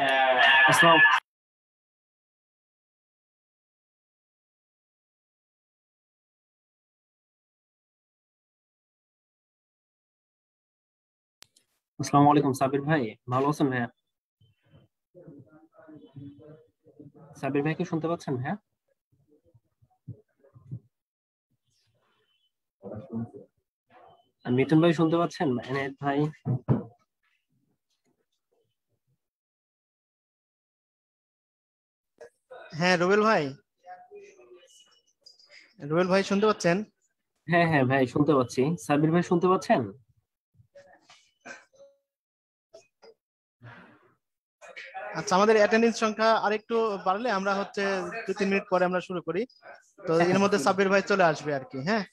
আসসালাম আসসালামু আলাইকুম সাবির ভাই, ভালো আছেন ভাইয়া? সাবির ভাই কি শুনতে পাচ্ছেন ভাইয়া? আর মিঠুন ভাই শুনতে পাচ্ছেন? এনায়েত ভাই? হ্যাঁ, রুবেল ভাই শুনতে পাচ্ছেন? হ্যাঁ হ্যাঁ ভাই শুনতে পাচ্ছি। সাবির ভাই শুনতে পাচ্ছেন? আচ্ছা, আমাদের অ্যাটেন্ডেন্স সংখ্যা আরেকটু বাড়লে আমরা হচ্ছে 2-3 মিনিট পরে আমরা শুরু করি। তো হ্যাঁ এর হ্যাঁ মধ্যে ঠিক আছে। সাব্বির ভাই চলে আসবে আর কি। হ্যাঁ,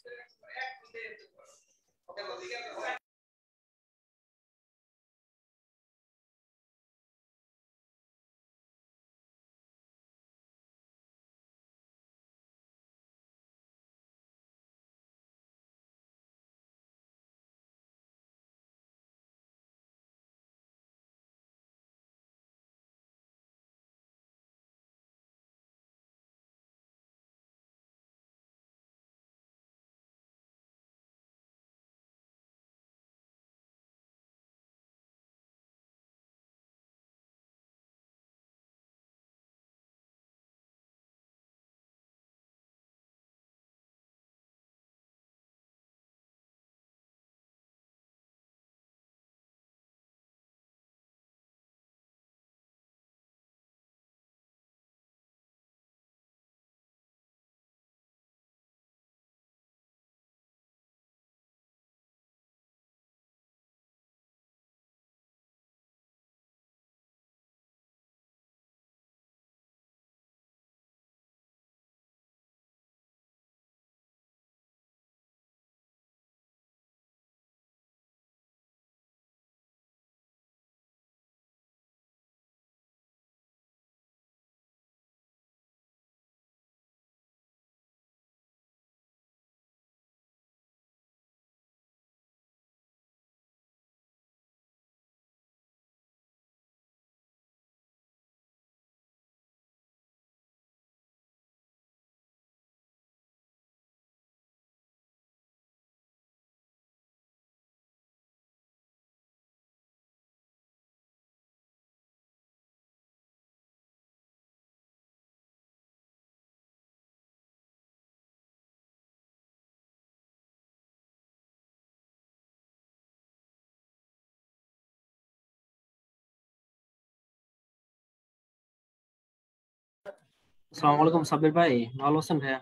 আসসালামু আলাইকুম সাবির ভাই, ভালো আছেন ভাইয়া?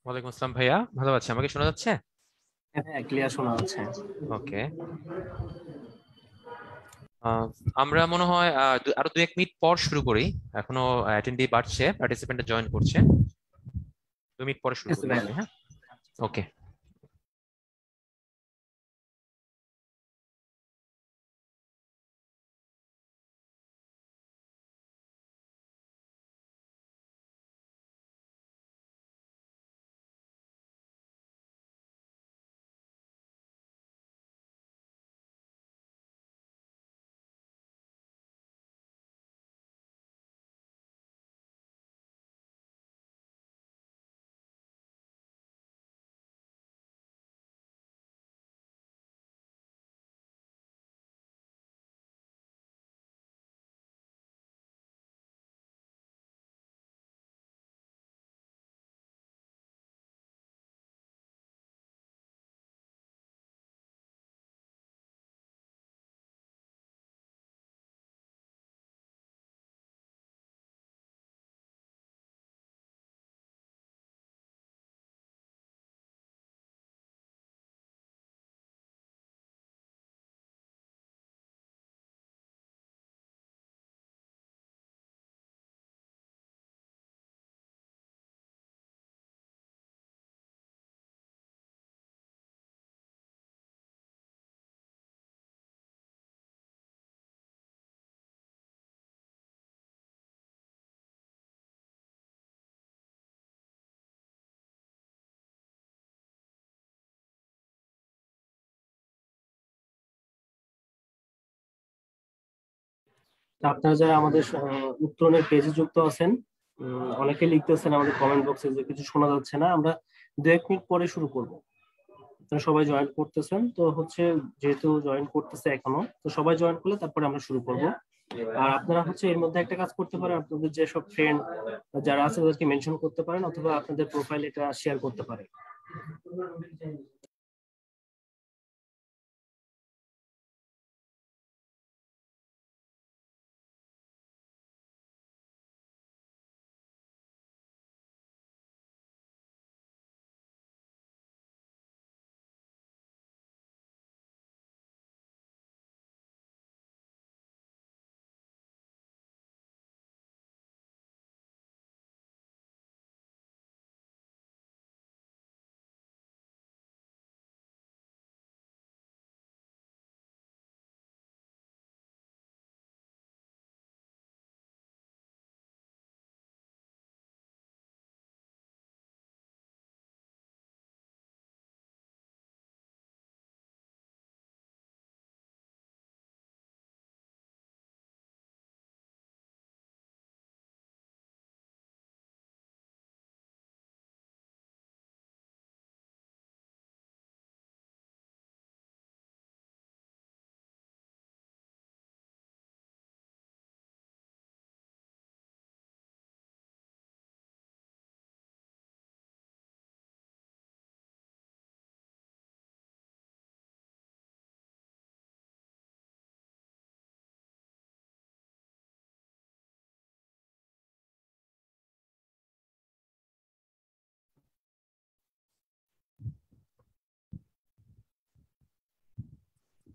ওয়ালাইকুম আসসালাম ভাইয়া, ভালো আছি। আমাকে শোনা যাচ্ছে? হ্যাঁ হ্যাঁ ক্লিয়ার শোনা যাচ্ছে। ওকে। আমরা মনে হয় আরো 2-1 মিনিট পর শুরু করি। এখনো অ্যাটেন্ডি বাড়ছে, পার্টিসিপেন্ট জয়েন করছে। 2 মিনিট পরে ঠিক শুরু আছে করি ভাইয়া। ওকে? হ্যাঁ, ওকে। তো আপনারা যারা আমাদের উত্তরণের পেজে যুক্ত আছেন, অনেকে লিখতেছেন আমাদের কমেন্ট বক্সে যে কিছু শোনা যাচ্ছে না, আমরা 2-1 মিনিট পরে শুরু করব। আপনারা সবাই জয়েন করতেছেন তো হচ্ছে, যেহেতু জয়েন করতেছে এখনো, তো সবাই জয়েন করলে তারপরে আমরা শুরু করব। আর আপনারা হচ্ছে এর মধ্যে একটা কাজ করতে পারেন, আপনাদের যেসব ফ্রেন্ড যারা আছে তাদেরকে মেনশন করতে পারেন, অথবা আপনাদের প্রোফাইল এটা শেয়ার করতে পারেন।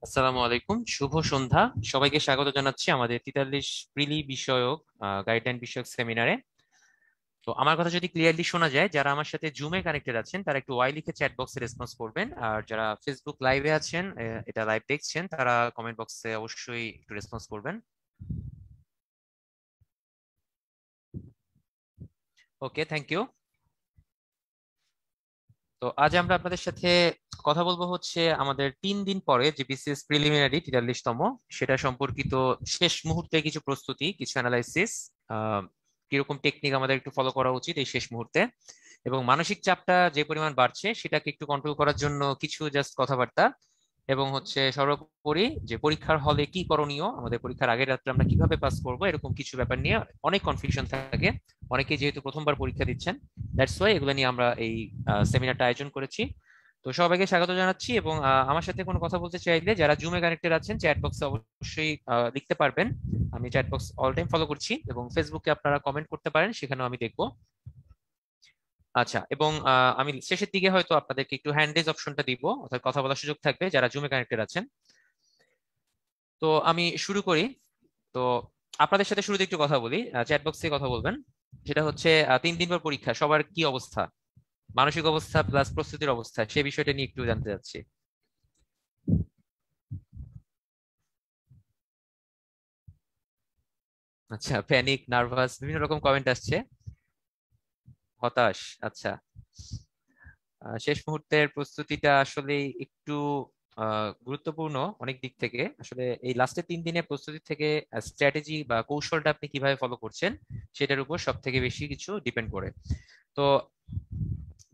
আসসালামু আলাইকুম, শুভ সন্ধ্যা। সবাইকে স্বাগত জানাচ্ছি আমাদের 43 প্রিলি বিষয়ক গাইডলাইন বিষয়ক সেমিনারে। তো আমার কথা যদি ক্লিয়ারলি শোনা যায়, যারা আমার সাথে জুমে কানেক্টেড আছেন তারা একটু ওয়াই লিখে চ্যাট বক্সে রেসপন্স করবেন, আর যারা ফেসবুক লাইভে আছেন, এটা লাইভ দেখছেন, তারা কমেন্ট বক্সে অবশ্যই একটু রেসপন্স করবেন। ওকে, থ্যাংক ইউ। তো আজ আমরা আপনাদের সাথে কথা বলবো হচ্ছে আমাদের 3 দিন পরে যে বিসিএস প্রিলিমিনারি 43তম, সেটা সম্পর্কিত শেষ মুহূর্তে কিছু প্রস্তুতি, কিছু অ্যানালাইসিস, কিরকম টেকনিক আমাদের একটু ফলো করা উচিত এই শেষ মুহূর্তে, এবং মানসিক চাপটা যে পরিমাণ বাড়ছে সেটাকে একটু কন্ট্রোল করার জন্য কিছু জাস্ট কথাবার্তা, এবং হচ্ছে সর্বোপরি যে পরীক্ষার হলে কি করণীয়, আমাদের পরীক্ষার আগের রাত্রে আমরা কিভাবে পাস করব, এরকম কিছু ব্যাপার নিয়ে অনেক কনফিউশন থাকে। অনেকেই যেহেতু প্রথমবার পরীক্ষা দিচ্ছেন, দ্যাটস ওয়াই এগুলো নিয়ে আমরা এই সেমিনারটা আয়োজন করেছি। তো সবাইকে স্বাগত জানাচ্ছি, এবং আমার সাথে কোনো কথা বলতে চাইলে যারা জুমে কানেক্টেড আছেন চ্যাট বক্সে অবশ্যই লিখতে পারবেন। আমি chat box all time follow করছি, এবং ফেসবুকে আপনারা কমেন্ট করতে পারেন, সেখানেও আমি দেখবো। আচ্ছা, এবং আমি শেষের দিকে হয়তো আপনাদেরকে একটু হ্যান্ড রেজ অপশনটা দিব, অর্থাৎ কথা বলার সুযোগ থাকবে যারা জুমে কানেক্টেড আছেন। তো আমি শুরু করি। তো আপনাদের সাথে শুরুতে একটু কথা বলি, চ্যাট বক্সে কথা বলবেন। সেটা হচ্ছে 3 দিন পর পরীক্ষা, সবার কি অবস্থা, মানসিক অবস্থা প্লাস প্রস্তুতির অবস্থা, সেই বিষয়টা নিয়ে একটু জানতে চাচ্ছি। আচ্ছা, প্যানিক, নার্ভাস, বিভিন্ন রকম কমেন্ট আসছে। হতাশ, আচ্ছা। শেষ মুহূর্তের প্রস্তুতিটা আসলে একটু গুরুত্বপূর্ণ অনেক দিক থেকে। আসলে এই লাস্টের 3 দিনের প্রস্তুতি থেকে স্ট্র্যাটেজি বা কৌশলটা আপনি কিভাবে ফলো করছেন সেটার উপর সব থেকে বেশি কিছু ডিপেন্ড করে। তো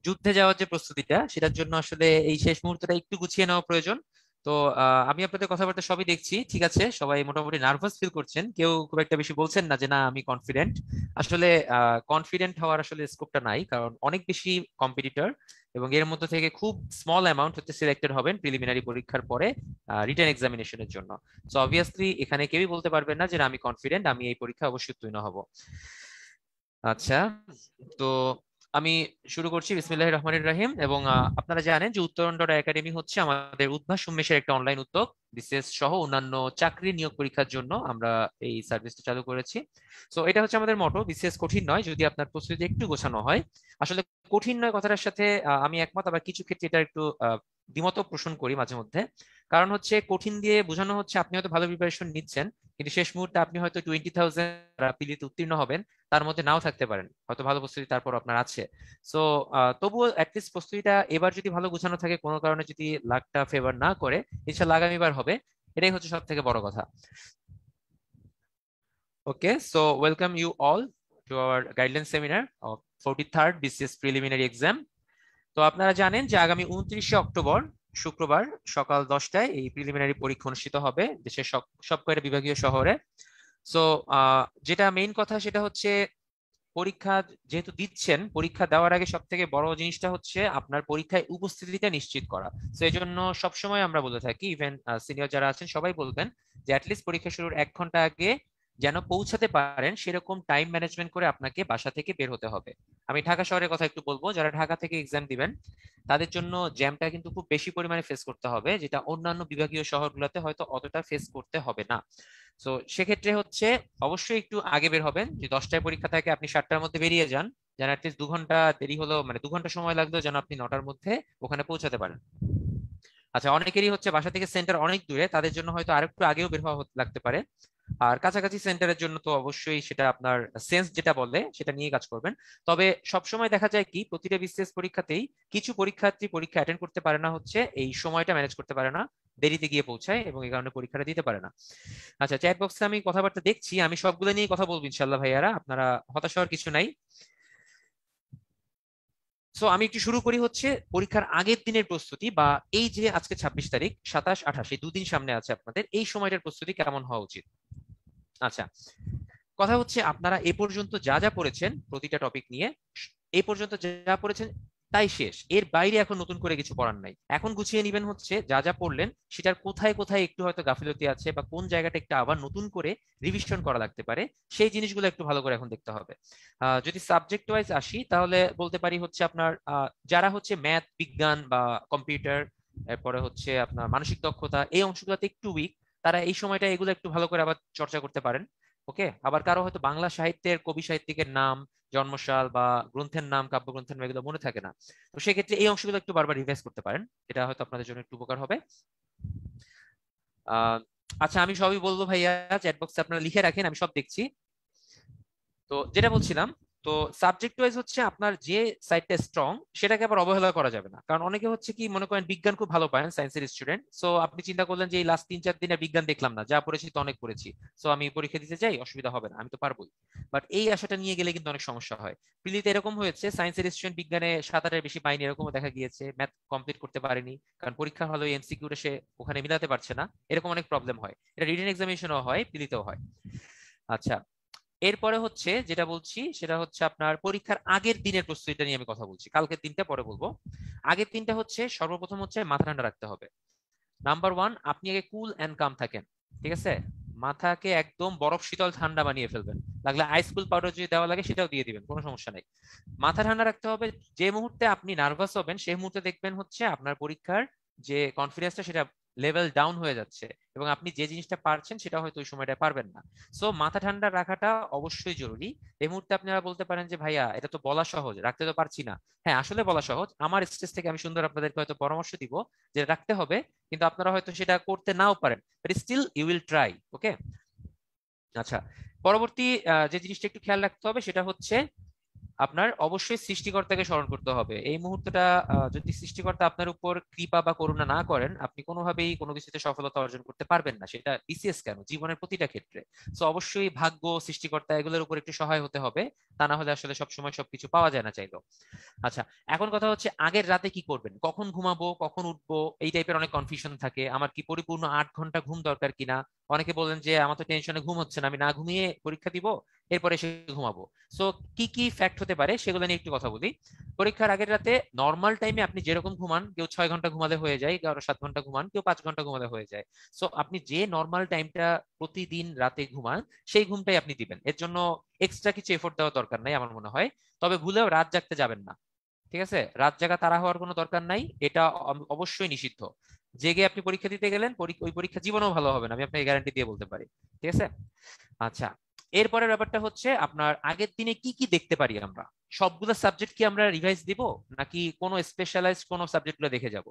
যুদ্ধে যাওয়ার যে প্রস্তুতিটা, সেটার জন্য আসলে এই শেষ মুহূর্তটা একটু গুছিয়ে নেওয়া প্রয়োজন। তো আমি আপনাদের কথাবার্তা সবই দেখছি, ঠিক আছে, সবাই মোটামুটি নার্ভাস ফিল করছেন, কেউ খুব একটা বেশি বলছেন না যে না আমি কনফিডেন্ট। আসলে কনফিডেন্ট হওয়ার আসলে স্কোপটা নাই, কারণ অনেক বেশি কম্পিটিটর, এবং এর মধ্যে থেকে খুব স্মল অ্যামাউন্ট হচ্ছে সিলেক্টেড হবেন প্রিলিমিনারি পরীক্ষার পরে রিটেন এক্সামিনেশনের জন্য। সো অবভিয়াসলি এখানে কেউই বলতে পারবেন না যে না আমি কনফিডেন্ট, আমি এই পরীক্ষা অবশ্যই উত্তীর্ণ হব। আচ্ছা, তো আমি শুরু করছি, বিসমিল্লাহির রহমানির রহিম। এবং আপনারা জানেন যে উত্তরণ ডট একাডেমি হচ্ছে আমাদের উদ্ভাস উন্মেষের একটা অনলাইন উদ্যোগ। বিসিএস সহ অন্যান্য চাকরি নিয়োগ পরীক্ষার জন্য আমরা এই সার্ভিসটা চালু করেছি। তো এটা হচ্ছে আমাদের মটো, বিসিএস কঠিন নয় যদি আপনার প্রস্তুতি একটু গোছানো হয়। আসলে কঠিন নয় কথাটার সাথে আমি একমত, আবার কিছু ক্ষেত্রে এটা একটু দ্বিমত পোষণ করি মাঝে মধ্যে। কারণ হচ্ছে কঠিন দিয়ে বোঝানো হচ্ছে আপনি হয়তো ভালো প্রিপারেশন নিচ্ছেন, কিন্তু শেষ মুহূর্তে আপনি হয়তো 20,000 পিলিতে উত্তীর্ণ হবেন, তার মধ্যে নাও থাকতে পারেন, হয়তো ভালো প্রস্তুতি তারপর আপনার আছে। সো তবুও অ্যাটলিস্ট প্রস্তুতিটা এবার যদি ভালো গুছানো থাকে, কোনো কারণে যদি লাকটা ফেভার না করে, ইনশাল্লাহ আগামীবার হবে। এটাই হচ্ছে সব থেকে বড় কথা। Okay, so welcome you all to our guideline seminar of 43rd BCS preliminary exam. তো আপনারা জানেন যে আগামী 29শে অক্টোবর শুক্রবার সকাল 10টায় এই প্রিলিমিনারি পরীক্ষা অনুষ্ঠিত হবে দেশের সব কয়টা বিভাগীয় শহরে। সো যেটা মেইন কথা সেটা হচ্ছে পরীক্ষা যেহেতু দিচ্ছেন, পরীক্ষা দেওয়ার আগে সব থেকে বড় জিনিসটা হচ্ছে আপনার পরীক্ষায় উপস্থিতিটা নিশ্চিত করা। তো এই জন্য সবসময় আমরা বলে থাকি, ইভেন সিনিয়র যারা আছেন সবাই বলবেন যে অ্যাটলিস্ট পরীক্ষা শুরুর 1 ঘন্টা আগে যেন পৌঁছাতে পারেন, সেরকম টাইম ম্যানেজমেন্ট করে আপনাকে বাসা থেকে বের হতে হবে। আমি ঢাকা শহরের কথা একটু বলবো, যারা ঢাকা থেকে এক্সাম দিবেন তাদের জন্য জ্যামটা কিন্তু খুব বেশি পরিমাণে ফেস করতে হবে, যেটা অন্যান্য বিভাগীয় শহরগুলোতে হয়তো অতটা ফেস করতে হবে না। তো সেক্ষেত্রে হচ্ছে অবশ্যই একটু আগে বের হবেন। যে 10টায় পরীক্ষা থাকে আপনি 7টার মধ্যে বেরিয়ে যান, যেন অ্যাটলিস্ট 2 ঘন্টা দেরি হলো, মানে 2 ঘন্টা সময় লাগলো যেন আপনি 9টার মধ্যে ওখানে পৌঁছাতে পারেন। আচ্ছা, অনেকেরই হচ্ছে বাসা থেকে সেন্টার অনেক দূরে, তাদের জন্য হয়তো আরেকটু আগেও বের হওয়া লাগতে পারে। আর কাছাকাছি সেন্টারের জন্য তো অবশ্যই সেটা আপনার সেন্স যেটা বলে সেটা নিয়ে কাজ করবেন। তবে সবসময় দেখা যায় কি, প্রতিটা বিসিএস পরীক্ষাতেই কিছু পরীক্ষার্থী পরীক্ষা অ্যাটেন্ড করতে পারে না, হচ্ছে এই সময়টা ম্যানেজ করতে পারে না, দেরিতে গিয়ে পৌঁছায় এবং এই কারণে পরীক্ষাটা দিতে পারে না। আচ্ছা, চ্যাট বক্সে আমি কথাবার্তা দেখছি, আমি সবগুলো নিয়ে কথা বলবো ইনশাল্লাহ ভাইয়ারা, আপনারা হতাশ হওয়ার কিছু নাই। সো আমি একটু শুরু করি হচ্ছে পরীক্ষার আগের দিনের প্রস্তুতি, বা এই যে আজকে 26 তারিখ, 27, 28 এই 2 দিন সামনে আছে আপনাদের, এই সময়টার প্রস্তুতি কেমন হওয়া উচিত। আচ্ছা, কথা হচ্ছে আপনারা এ পর্যন্ত যা যা পড়েছেন প্রতিটা টপিক নিয়ে, এই পর্যন্ত যা পড়েছেন তাই শেষ, এর বাইরে এখন নতুন করে কিছু পড়ার নাই। এখন গুছিয়ে নেবেন হচ্ছে যা যা পড়লেন সেটার কোথায় কোথায় একটু হয়তো গাফিলতি আছে, বা কোন জায়গাটা একটু আবার নতুন করে রিভিশন করা লাগতে পারে, সেই জিনিসগুলো একটু ভালো করে এখন দেখতে হবে। যদি সাবজেক্ট ওয়াইজ আসি তাহলে বলতে পারি হচ্ছে আপনার যারা হচ্ছে ম্যাথ, বিজ্ঞান বা কম্পিউটার, এরপরে হচ্ছে আপনার মানসিক দক্ষতা, এই অংশগুলোতে একটু উইক, তারা এই সময়টা এগুলো একটু ভালো করে আবার চর্চা করতে পারেন। ওকে, আবার কারো হয়তো বাংলা সাহিত্যের কবি সাহিত্যিকের নাম, জন্মসাল বা গ্রন্থের নাম, কাব্যগ্রন্থের নাম এগুলো মনে থাকে না, তো সেক্ষেত্রে এই অংশগুলো একটু বারবার রিভাইজ করতে পারেন, এটা হয়তো আপনাদের জন্য একটু উপকার হবে। আচ্ছা, আমি সবই বলবো ভাইয়া, চ্যাট বক্সে আপনারা লিখে রাখেন, আমি সব দেখছি। তো যেটা বলছিলাম, তো সাবজেক্ট ওয়াইজ হচ্ছে আপনার যে সাইডটা স্ট্রং সেটাকে আবার অবহেলা করা যাবে না, কারণ অনেকে হচ্ছে কি মনে করেন বিজ্ঞান খুব ভালো পারেন, সায়েন্সের স্টুডেন্ট, সো আপনি চিন্তা করলেন যে এই লাস্ট 3-4 দিনে বিজ্ঞান দেখলাম না, যা পড়েছি তো অনেক পড়েছি, সো আমি পরীক্ষা দিতে যাই, অসুবিধা হবে না, আমি তো পারবোই। বাট এই আশাটা নিয়ে গেলে কিন্তু অনেক সমস্যা হয়। প্রিলিতে এরকম হয়েছে, সায়েন্সের স্টুডেন্ট বিজ্ঞানে 7-8 বেশি পাইনি, এরকমও দেখা গিয়েছে, ম্যাথ কমপ্লিট করতে পারেনি, কারণ পরীক্ষা হলো এমসিকিউটা সে ওখানে মিলাতে পারছে না, এরকম অনেক প্রবলেম হয়, এটা রিটেন এক্সামিনেশনও হয়, প্রিলিতেও হয়। আচ্ছা, এরপরে হচ্ছে যেটা বলছি সেটা হচ্ছে আপনার পরীক্ষার আগের দিনের প্রস্তুতিটা নিয়ে আমি কথা বলছি, কালকের দিনটা পরে বলবো। আগের দিনটা হচ্ছে সর্বপ্রথম হচ্ছে মাথা ঠান্ডা রাখতে হবে। নাম্বার 1, আপনি আগে কুল এন্ড কাম থাকেন, ঠিক আছে? মাথাকে একদম বরফ শীতল ঠান্ডা বানিয়ে ফেলবেন, লাগলে আইস কুল পাউডার যদি দেওয়া লাগে সেটাও দিয়ে দিবেন, কোনো সমস্যা নেই। মাথা ঠান্ডা রাখতে হবে। যে মুহূর্তে আপনি নার্ভাস হবেন সেই মুহূর্তে দেখবেন হচ্ছে আপনার পরীক্ষার যে কনফিডেন্সটা সেটা লেভেল ডাউন হয়ে যাচ্ছে, এবং আপনি যে জিনিসটা পারছেন সেটা হয়তো ওই সময়টা পারবেন না। সো মাথা ঠান্ডা রাখাটা অবশ্যই জরুরি। এই মুহূর্তে আপনারা বলতে পারেন যে ভাইয়া এটা তো বলা সহজ, রাখতে তো পারছি না। হ্যাঁ, আসলে বলা সহজ, আমার স্টেজ থেকে আমি সুন্দর আপনাদেরকে হয়তো পরামর্শ দিব যে রাখতে হবে, কিন্তু আপনারা হয়তো সেটা করতে নাও পারেন, but still you will try. Okay, আচ্ছা, পরবর্তী যে জিনিসটা একটু খেয়াল রাখতে হবে সেটা হচ্ছে আপনার অবশ্যই সৃষ্টিকর্তাকে স্মরণ করতে হবে। এই মুহূর্তটা যদি সৃষ্টিকর্তা আপনার উপর কৃপা বা করুণা না করেন, আপনি কোনোভাবেই কোনো কিছুতে সফলতা অর্জন করতে পারবেন না, সেটা বিসিএস কেন, জীবনের প্রতিটা ক্ষেত্রে। তো অবশ্যই ভাগ্য, সৃষ্টিকর্তা এগুলোর উপর একটু সহায় হতে হবে, তা না হলে আসলে সবসময় সবকিছু পাওয়া যায় না চাইলেও। আচ্ছা, এখন কথা হচ্ছে আগের রাতে কি করবেন, কখন ঘুমাবো, কখন উঠবো, এই টাইপের অনেক কনফিউশন থাকে। আমার কি পরিপূর্ণ 8 ঘন্টা ঘুম দরকার কিনা? অনেকে বলেন যে আমার তো টেনশনে ঘুম হচ্ছে না, আমি না ঘুমিয়ে পরীক্ষা দিব, এরপরে এসে ঘুমাবো। সো কি কি ফ্যাক্ট হতে পারে সেগুলো নিয়ে একটু কথা বলি। পরীক্ষার আগের রাতে নর্মাল টাইমে আপনি যেরকম ঘুমান, কেউ 6 ঘন্টা ঘুমালে হয়ে যায়, কেউ 7 ঘন্টা ঘুমান, কেউ 5 ঘন্টা ঘুমালে হয়ে যায়। সো আপনি যে নর্মাল টাইমটা প্রতিদিন রাতে ঘুমান সেই ঘুমটাই আপনি দিবেন, এর জন্য এক্সট্রা কিছু এফোর্ট দেওয়ার দরকার নাই আমার মনে হয়। তবে ভুলেও রাত জাগতে যাবেন না, ঠিক আছে? রাত জাগা তাড়া হওয়ার কোনো দরকার নাই, এটা অবশ্যই নিষিদ্ধ। জেগে আপনি পরীক্ষা দিতে গেলেন, ওই পরীক্ষা জীবনেও ভালো হবে না, আমি আপনাকে গ্যারান্টি দিয়ে বলতে পারি, ঠিক আছে? আচ্ছা, এরপরের ব্যাপারটা হচ্ছে আপনার আগের দিনে কি কি দেখতে পারি আমরা, সবগুলো সাবজেক্ট কি আমরা রিভাইজ দিব নাকি কোনো স্পেশালাইজড কোনো সাবজেক্টগুলো দেখে যাব?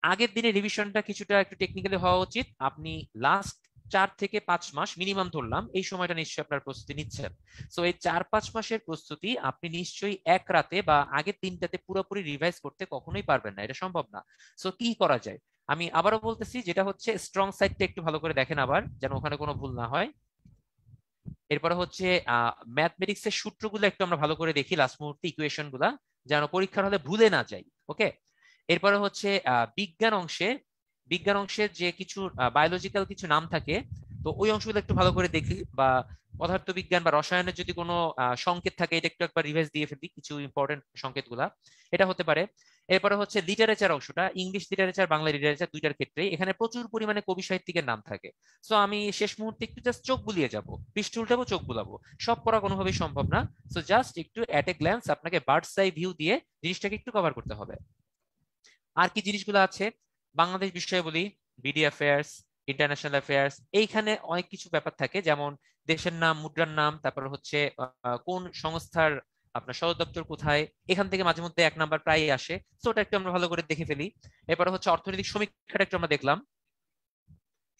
আগের দিনে রিভিশনটা কিছুটা একটু টেকনিক্যালি হওয়া উচিত। আপনি লাস্ট 4 থেকে 5 মাস মিনিমাম ধরলাম, এই সময়টা নিশ্চয়ই আপনার প্রস্তুতি নিচ্ছেন। সো এই 4-5 মাসের প্রস্তুতি আপনি নিশ্চয়ই এক রাতে বা আগের দিনটাতে পুরোপুরি রিভাইজ করতে কখনোই পারবেন না, এটা সম্ভব না। সো কি করা যায়, আমি আবারও বলতেছি, যেটা হচ্ছে স্ট্রং সাইডটা একটু ভালো করে দেখেন আবার, যেন ওখানে কোনো ভুল না হয়। এরপরে হচ্ছে ম্যাথমেটিক্স এর সূত্রগুলো একটু আমরা ভালো করে দেখি লাস্ট মুহূর্তে, ইকুয়েশন গুলা যেন পরীক্ষার হলে ভুলে না যাই। ওকে, এরপরে হচ্ছে বিজ্ঞান অংশের যে কিছু বায়োলজিক্যাল কিছু নাম থাকে, তো ওই অংশগুলো একটু ভালো করে দেখি, বা পদার্থবিজ্ঞান বা রসায়নের যদি কোনো সংকেত থাকে এটা একটু একবার রিভাইজ দিয়ে ফেলি, কিছু ইম্পর্টেন্ট সংকেতগুলা এটা হতে পারে। এরপরে হচ্ছে লিটারেচার অংশটা, ইংলিশ লিটারেচার বাংলা লিটারেচার দুইটার ক্ষেত্রে এখানে প্রচুর পরিমাণে কবি সাহিত্যিকের নাম থাকে। সো আমি শেষ মুহূর্তে একটু জাস্ট চোখ বুলিয়ে যাব, পৃষ্ঠ উল্টাবো, চোখ বুলাবো, সব করা কোনোভাবেই সম্ভব না। সো জাস্ট একটু অ্যাট এ গ্ল্যান্স আপনাকে বার্ডস আই ভিউ দিয়ে জিনিসটাকে একটু কভার করতে হবে। আর কি জিনিসগুলো আছে, বাংলাদেশ বিষয়ে বলি, বিডি অ্যাফেয়ার্স, ইন্টারন্যাশনাল অ্যাফেয়ার্স, এইখানে অনেক কিছু ব্যাপার থাকে, যেমন দেশের নাম, মুদ্রার নাম, তারপর হচ্ছে কোন সংস্থার আপনার সদর দপ্তর কোথায়, এখান থেকে মাঝে মধ্যে 1 নাম্বার প্রায় আসে। তো ওটা একটু আমরা ভালো করে দেখে ফেলি। এরপরে হচ্ছে অর্থনৈতিক সমীক্ষাটা একটু আমরা দেখলাম,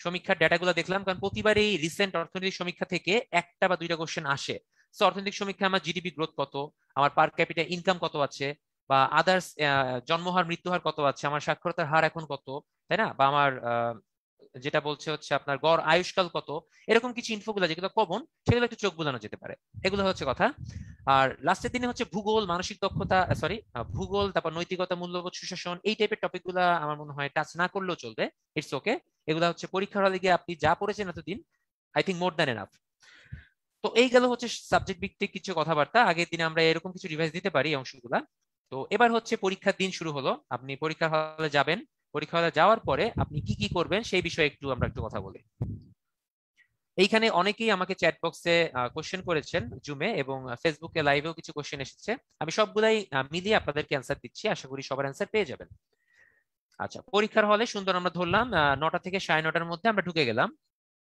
সমীক্ষার ডেটাগুলো দেখলাম, কারণ প্রতিবারই রিসেন্ট অর্থনৈতিক সমীক্ষা থেকে একটা বা দুইটা কোশ্চেন আসে। তো অর্থনৈতিক সমীক্ষা আমার জিডিপি গ্রোথ কত, আমার পার ক্যাপিটা ইনকাম কত আছে, বা আদার্স জন্মহার মৃত্যুহার কত আছে, আমার সাক্ষরতার হার এখন কত, তাই না, বা আমার যেটা বলছে হচ্ছে আপনার গড় আয়ুষ্কাল কত, এরকম কিছু ইনফোগুলো যেগুলো কমন সেগুলো একটু চোখ বোলানো যেতে পারে, এগুলো হচ্ছে কথা। আর লাস্টের দিনে হচ্ছে ভূগোল, মানসিক দক্ষতা, সরি ভূগোল, তারপর নৈতিকতা, মূল্যবোধ, সুশাসন, এই টাইপের টপিকগুলো আমার মনে হয় টাচ না করলেও চলবে, ইটস ওকে। এগুলো হচ্ছে পরীক্ষার হলে গিয়ে আপনি যা পড়েছেন এতদিন, I think more than enough. তো এই গেল হচ্ছে সাবজেক্ট ভিত্তিক কিছু কথাবার্তা, আগের দিনে আমরা এরকম কিছু রিভাইজ দিতে পারি এই অংশগুলা। তো এবার হচ্ছে পরীক্ষার দিন শুরু হলো, আপনি পরীক্ষার হলে যাবেন, পরীক্ষা হলে যাওয়ার পরে আপনি কি কি করবেন সেই বিষয়ে আমরা একটু কথা বলি। এইখানে অনেকেই আমাকে চ্যাট বক্সে কোশ্চেন করেছেন জুমে, এবং ফেসবুকে লাইভেও কিছু কোশ্চেন এসেছে, আমি সবগুলাই মিলিয়ে আপনাদেরকে অ্যান্সার দিচ্ছি, আশা করি সবার অ্যান্সার পেয়ে যাবেন। আচ্ছা, পরীক্ষার হলে সুন্দর আমরা ধরলাম 9টা থেকে 9:30-র মধ্যে আমরা ঢুকে গেলাম,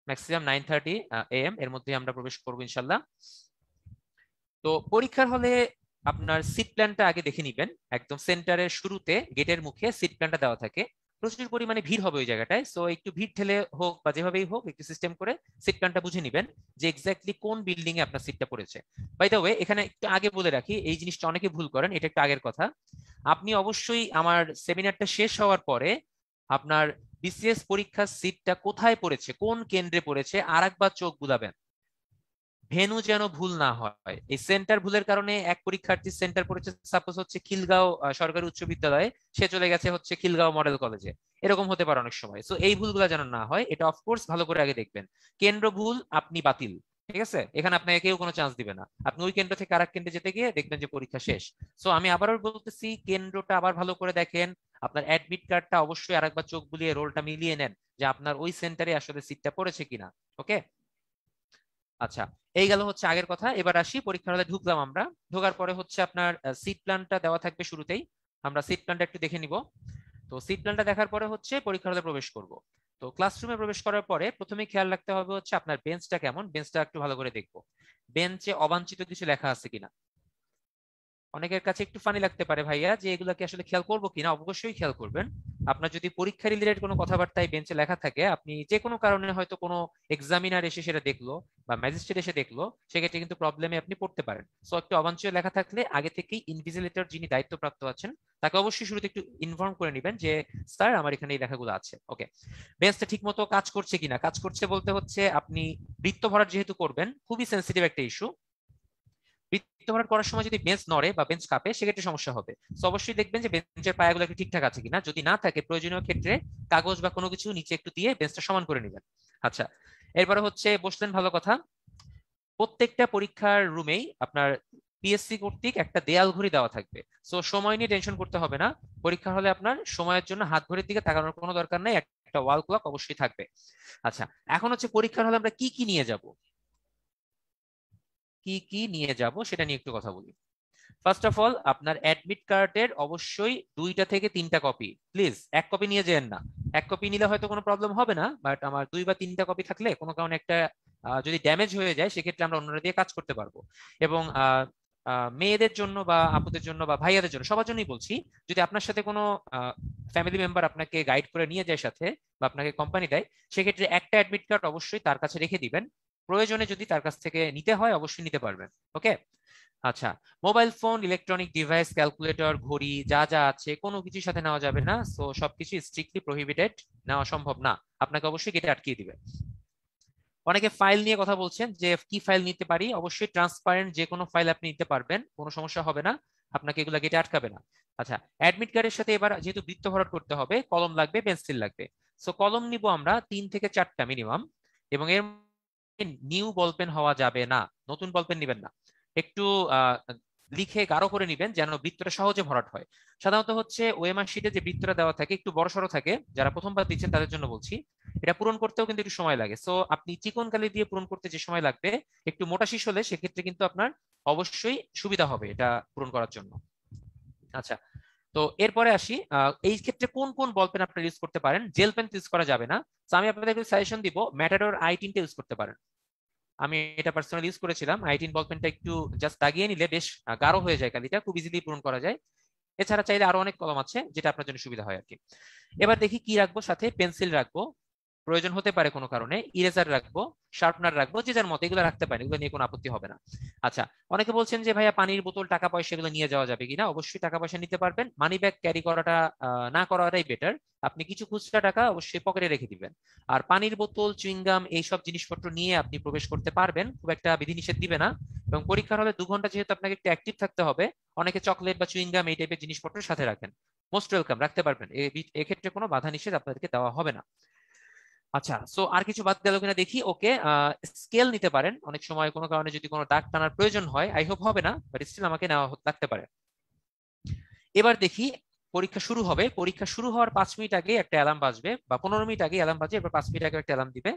ম্যাক্সিমাম 9:30 AM এর মধ্যে আমরা প্রবেশ করবো ইনশাল্লাহ। তো পরীক্ষার হলে আপনার সিট প্ল্যানটা আগে দেখে নিবেন, একদম সেন্টারের শুরুতে গেটের মুখে সিট প্ল্যানটা দেওয়া থাকে, প্রচুর পরিমাণে ভিড় হবে ওই জায়গাটায়, সো একটু ভিড় ঠেলে হোক বা যেভাবেই হোক একটু সিস্টেম করে সিট প্ল্যানটা বুঝে নিবেন যে এক্স্যাক্টলি কোন বিল্ডিং এ আপনার সিটটা পড়েছে। বাই দ্য ওয়ে, এখানে একটু আগে বলে রাখি, এই জিনিসটা অনেকে ভুল করেন, এটা একটু আগের কথা, আপনি অবশ্যই আমার সেমিনারটা শেষ হওয়ার পরে আপনার বিসিএস পরীক্ষার সিটটা কোথায় পড়েছে, কোন কেন্দ্রে পড়েছে আরেকবার চোখ বুলাবেন, ভেনু যেন ভুল না হয়। এই সেন্টার ভুলের কারণে এক পরীক্ষার্থীর সেন্টার পড়েছে সাপোজ হচ্ছে খিলগাঁও সরকারি উচ্চ বিদ্যালয়ে, সে চলে গেছে হচ্ছে খিলগাঁও মডেল কলেজে, এরকম হতে পারে অনেক সময়। সো এই ভুলগুলো যেন না হয়, এটা অফকোর্স ভালো করে আগে দেখবেন। কেন্দ্র ভুল, আপনি বাতিল, ঠিক আছে, এখানে আপনাকে কেউ কোনো চান্স দিবে না, আপনি ওই কেন্দ্র থেকে আরেক কেন্দ্রে যেতে গিয়ে দেখবেন যে পরীক্ষা শেষ। সো আমি আবারও বলতেছি, কেন্দ্রটা আবার ভালো করে দেখেন, আপনার অ্যাডমিট কার্ডটা অবশ্যই আরেকবার চোখ বুলিয়ে রোলটা মিলিয়ে নেন যে আপনার ওই সেন্টারে আসলে সিটটা পড়েছে কিনা। ওকে, আচ্ছা, এই গেল হচ্ছে আগের কথা। এবার আসি পরীক্ষার হলে ঢুকলাম আমরা, ঢোকার পরে হচ্ছে আপনার সিট প্ল্যানটা দেওয়া থাকবে শুরুতেই, আমরা সিট প্ল্যানটা একটু দেখে নিব। তো সিট প্ল্যানটা দেখার পরে হচ্ছে পরীক্ষার হলে প্রবেশ করব। তো ক্লাসরুমে প্রবেশ করার পরে প্রথমে খেয়াল রাখতে হবে হচ্ছে আপনার বেঞ্চটা কেমন, বেঞ্চটা একটু ভালো করে দেখবো, বেঞ্চে অবাঞ্ছিত কিছু লেখা আছে কিনা। অনেকের কাছে একটু ফানি লাগতে পারে ভাইয়া যে এগুলাকে আসলে খেয়াল করবো কিনা, অবশ্যই খেয়াল করবেন। আপনার যদি পরীক্ষা রিলেটেড কোনো কথাবার্তায় বেঞ্চে লেখা থাকে, আপনি যে কোনো কারণে হয়তো কোনো এক্সামিনার এসে সেটা দেখলো বা ম্যাজিস্ট্রেট এসে দেখলো, সেক্ষেত্রে কিন্তু প্রবলেমে আপনি পড়তে পারেন। সো একটু অবাঞ্ছিত লেখা থাকলে আগে থেকেই ইনভিজিলেটর যিনি দায়িত্বপ্রাপ্ত আছেন তাকে অবশ্যই শুরুতে একটু ইনফর্ম করে নেবেন যে স্যার আমার এখানে এই লেখাগুলো আছে। ওকে, বেঞ্চটা ঠিক মতো কাজ করছে কিনা, কাজ করছে বলতে হচ্ছে আপনি বৃত্ত ভরাট যেহেতু করবেন, খুবই সেন্সিটিভ একটা ইস্যু, বৃত্ত ভরাট করার সময় যদি বেঞ্চ নড়ে বা বেঞ্চ কাঁপে সেক্ষেত্রে সমস্যা হবে। তো অবশ্যই দেখবেন যে বেঞ্চের পায়াগুলো একটু ঠিকঠাক আছে কিনা, যদি না থাকে প্রয়োজনীয় ক্ষেত্রে কাগজ বা কোনো কিছু নিচে একটু দিয়ে বেঞ্চটা সমান করে নেবেন। আচ্ছা, এরপরে হচ্ছে বসলেন, ভালো কথা। প্রত্যেকটা পরীক্ষার রুমেই আপনার পিএসসি কর্তৃক একটা দেয়াল ঘড়ি দেওয়া থাকবে, সো সময় নিয়ে টেনশন করতে হবে না। পরীক্ষা হলে আপনার সময়ের জন্য হাত ঘড়ির দিকে তাকানোর কোনো দরকার নেই, একটা ওয়াল ক্লক অবশ্যই থাকবে। আচ্ছা, এখন হচ্ছে পরীক্ষার হলে আমরা কি কি নিয়ে যাব, কি কি নিয়ে যাব সেটা নিয়ে একটু কথা বলি। ফার্স্ট অফ অল, আপনার অ্যাডমিট কার্ডের অবশ্যই 2টা থেকে 3টা কপি, প্লিজ এক কপি নিয়ে যেন না। এক কপি নিলে হয়তো কোনো প্রবলেম হবে না, বাট আমার 2 বা 3টা কপি থাকলে কোনো কারণে একটা যদি ড্যামেজ হয়ে যায় সেক্ষেত্রে আমরা অন্যরা দিয়ে কাজ করতে পারবো। এবং মেয়েদের জন্য বা আপুদের জন্য বা ভাইয়াদের জন্য, সবার জন্যই বলছি, যদি আপনার সাথে কোনো ফ্যামিলি মেম্বার আপনাকে গাইড করে নিয়ে যায় সাথে বা আপনাকে কোম্পানি দেয়, সেক্ষেত্রে একটা অ্যাডমিট কার্ড অবশ্যই তার কাছে রেখে দিবেন, প্রয়োজনে যদি তার কাছ থেকে নিতে হয় অবশ্যই নিতে পারবেন। ওকে, আচ্ছা, mobile phone, electronic device, calculator, ঘড়ি যা যা আছে কোনো কিছুর সাথে নেওয়া যাবে না, সো সবকিছু স্ট্রিক্টলি প্রহিবিটেড, নেওয়া সম্ভব না, আপনাকে অবশ্যই গেটে আটকিয়ে দিবে। অনেকে ফাইল নিয়ে কথা বলছেন যে কি ফাইল নিতে পারি। অবশ্যই ট্রান্সপারেন্ট যে কোনো ফাইল আপনি নিতে পারবেন, কোনো সমস্যা হবে না, আপনাকে এগুলা কেটে আটকাবে না। আচ্ছা, অ্যাডমিট কার্ডের সাথে এবার যেহেতু বৃত্ত ভরাট করতে হবে, কলম লাগবে, পেন্সিল লাগবে। সো কলম নিব আমরা 3 থেকে 4টা মিনিমাম, এবং এর নিউ বল পেন হওয়া যাবে না, নতুন বল পেন নিবেন না। একটু লিখে গাঢ় করে নিবেন যেন বৃত্তটা সহজে ভরাট হয়। সাধারণত হচ্ছে ওএমআর শিটে যে বৃত্তটা দেওয়া থাকে একটু বড়সড় থাকে, যারা প্রথমবার দিচ্ছেন তাদের জন্য বলছি, এটা পূরণ করতেও কিন্তু একটু সময় লাগে। সো আপনি চিকন কালি দিয়ে পূরণ করতে যে সময় লাগবে, একটু মোটা শীষ হলে সেক্ষেত্রে কিন্তু আপনার অবশ্যই সুবিধা হবে এটা পূরণ করার জন্য। আচ্ছা, তো এরপরে আসি, এই ক্ষেত্রে কোন কোন বল পেন আপনারা ইউজ করতে পারেন। জেল পেন ইউজ করা যাবে না। তো আমি আপনাদের সাজেশন দিব ম্যাটাডোর i3 ইউজ করতে পারেন। আমি এটা পার্সোনালি ইউজ করেছিলাম। i3 বল পেনটা একটু জাস্ট দাগিয়ে নিলে বেশ গাঢ় হয়ে যায়, কালিটা খুব ইজিলি পূরণ করা যায়। এছাড়া চাইলে আরো অনেক কলম আছে যেটা আপনার জন্য সুবিধা হয় আর কি। এবার দেখি কি রাখবো, সাথে পেন্সিল রাখবো, প্রয়োজন হতে পারে কোনো কারণে, ইরেজার রাখবো, শার্পনার রাখবো, যে যার মতো এগুলো রাখতে পারেন, এগুলো নিয়ে কোনো আপত্তি হবে না। আচ্ছা, অনেকে বলছেন যে ভাইয়া পানির বোতল, টাকা পয়সা এগুলো নিয়ে যাওয়া যাবে কিনা। অবশ্যই টাকা পয়সা নিতে পারবেন, মানি ব্যাগ ক্যারি করাটা না করাটাই বেটার। আপনি কিছু খুচরা টাকা অবশ্যই পকেটে রেখে দিবেন। আর পানির বোতল, চুইংগাম এইসব জিনিসপত্র নিয়ে আপনি প্রবেশ করতে পারবেন, খুব একটা বিধিনিষেধ দিবে না। এবং পরীক্ষার হলে 2 ঘন্টা যেহেতু আপনাকে একটু অ্যাক্টিভ থাকতে হবে, অনেকে চকলেট বা চুইংগাম এই টাইপের জিনিসপত্র সাথে রাখেন, মোস্ট ওয়েলকাম, রাখতে পারবেন, এক্ষেত্রে কোনো বাধা নিষেধ আপনাদেরকে দেওয়া হবে না। আচ্ছা, সো আর কিছু বাদ গেল কিনা দেখি। ওকে, স্কেল নিতে পারেন, অনেক সময় কোনো কারণে যদি কোনো দাগ টানার প্রয়োজন হয়, আই হোপ হবে না, বাট স্টিল আমাকে নেওয়া লাগতে পারে। এবার দেখি, পরীক্ষা শুরু হবে, পরীক্ষা শুরু হওয়ার 5 মিনিট আগে একটা অ্যালার্ম বাজবে, বা 15 মিনিট আগে অ্যালার্ম বাজে, এবার 5 মিনিট আগে একটা অ্যালার্ম দিবে,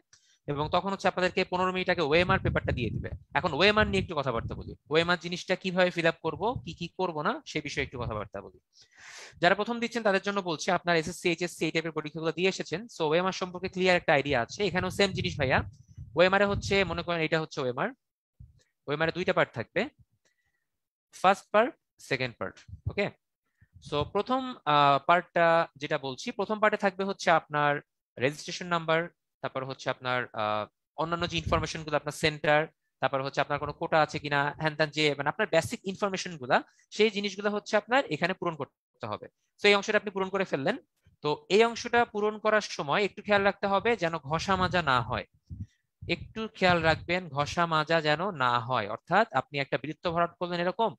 এবং তখন হচ্ছে আপনাদেরকে 15 মিনিট আগে ওএমআর পেপারটা দিয়ে দিবে। এখন ওএমআর নিয়ে একটু কথাবার্তা বলি, ওএমআর জিনিসটা কিভাবে ফিল আপ করবো, কি কি করবো না, সে বিষয়ে একটু কথাবার্তা বলি। যারা প্রথম দিচ্ছেন তাদের জন্য বলছি, আপনার এসএসসি, এইচএসসি এই টাইপের পরীক্ষাগুলো দিয়ে এসেছেন, সো ওএমআর সম্পর্কে ক্লিয়ার একটা আইডিয়া আছে। এখানেও সেম জিনিস ভাইয়া, ওএমআর এ হচ্ছে, মনে করেন এটা হচ্ছে ওএমআর, ওএমআর এ 2টা পার্ট থাকবে, ফার্স্ট পার্ট, সেকেন্ড পার্ট। ওকে, সো প্রথম পার্টটা যেটা বলছি, প্রথম পার্টে থাকবে হচ্ছে আপনার রেজিস্ট্রেশন নাম্বার, তারপর হচ্ছে আপনার অন্যান্য যে ইনফরমেশন গুলো, আপনার সেন্টার, তারপর হচ্ছে আপনার কোনো কোটা আছে কিনা, হ্যান ত্যান, যে মানে আপনার বেসিক ইনফরমেশন গুলা, সেই জিনিসগুলো হচ্ছে আপনার এখানে পূরণ করতে হবে। তো এই অংশটা আপনি পূরণ করে ফেললেন। তো এই অংশটা পূরণ করার সময় একটু খেয়াল রাখতে হবে যেন ঘষা মাজা না হয়, একটু খেয়াল রাখবেন ঘষা মাজা যেন না হয়। অর্থাৎ আপনি একটা বৃত্ত ভরাট করলেন, এরকম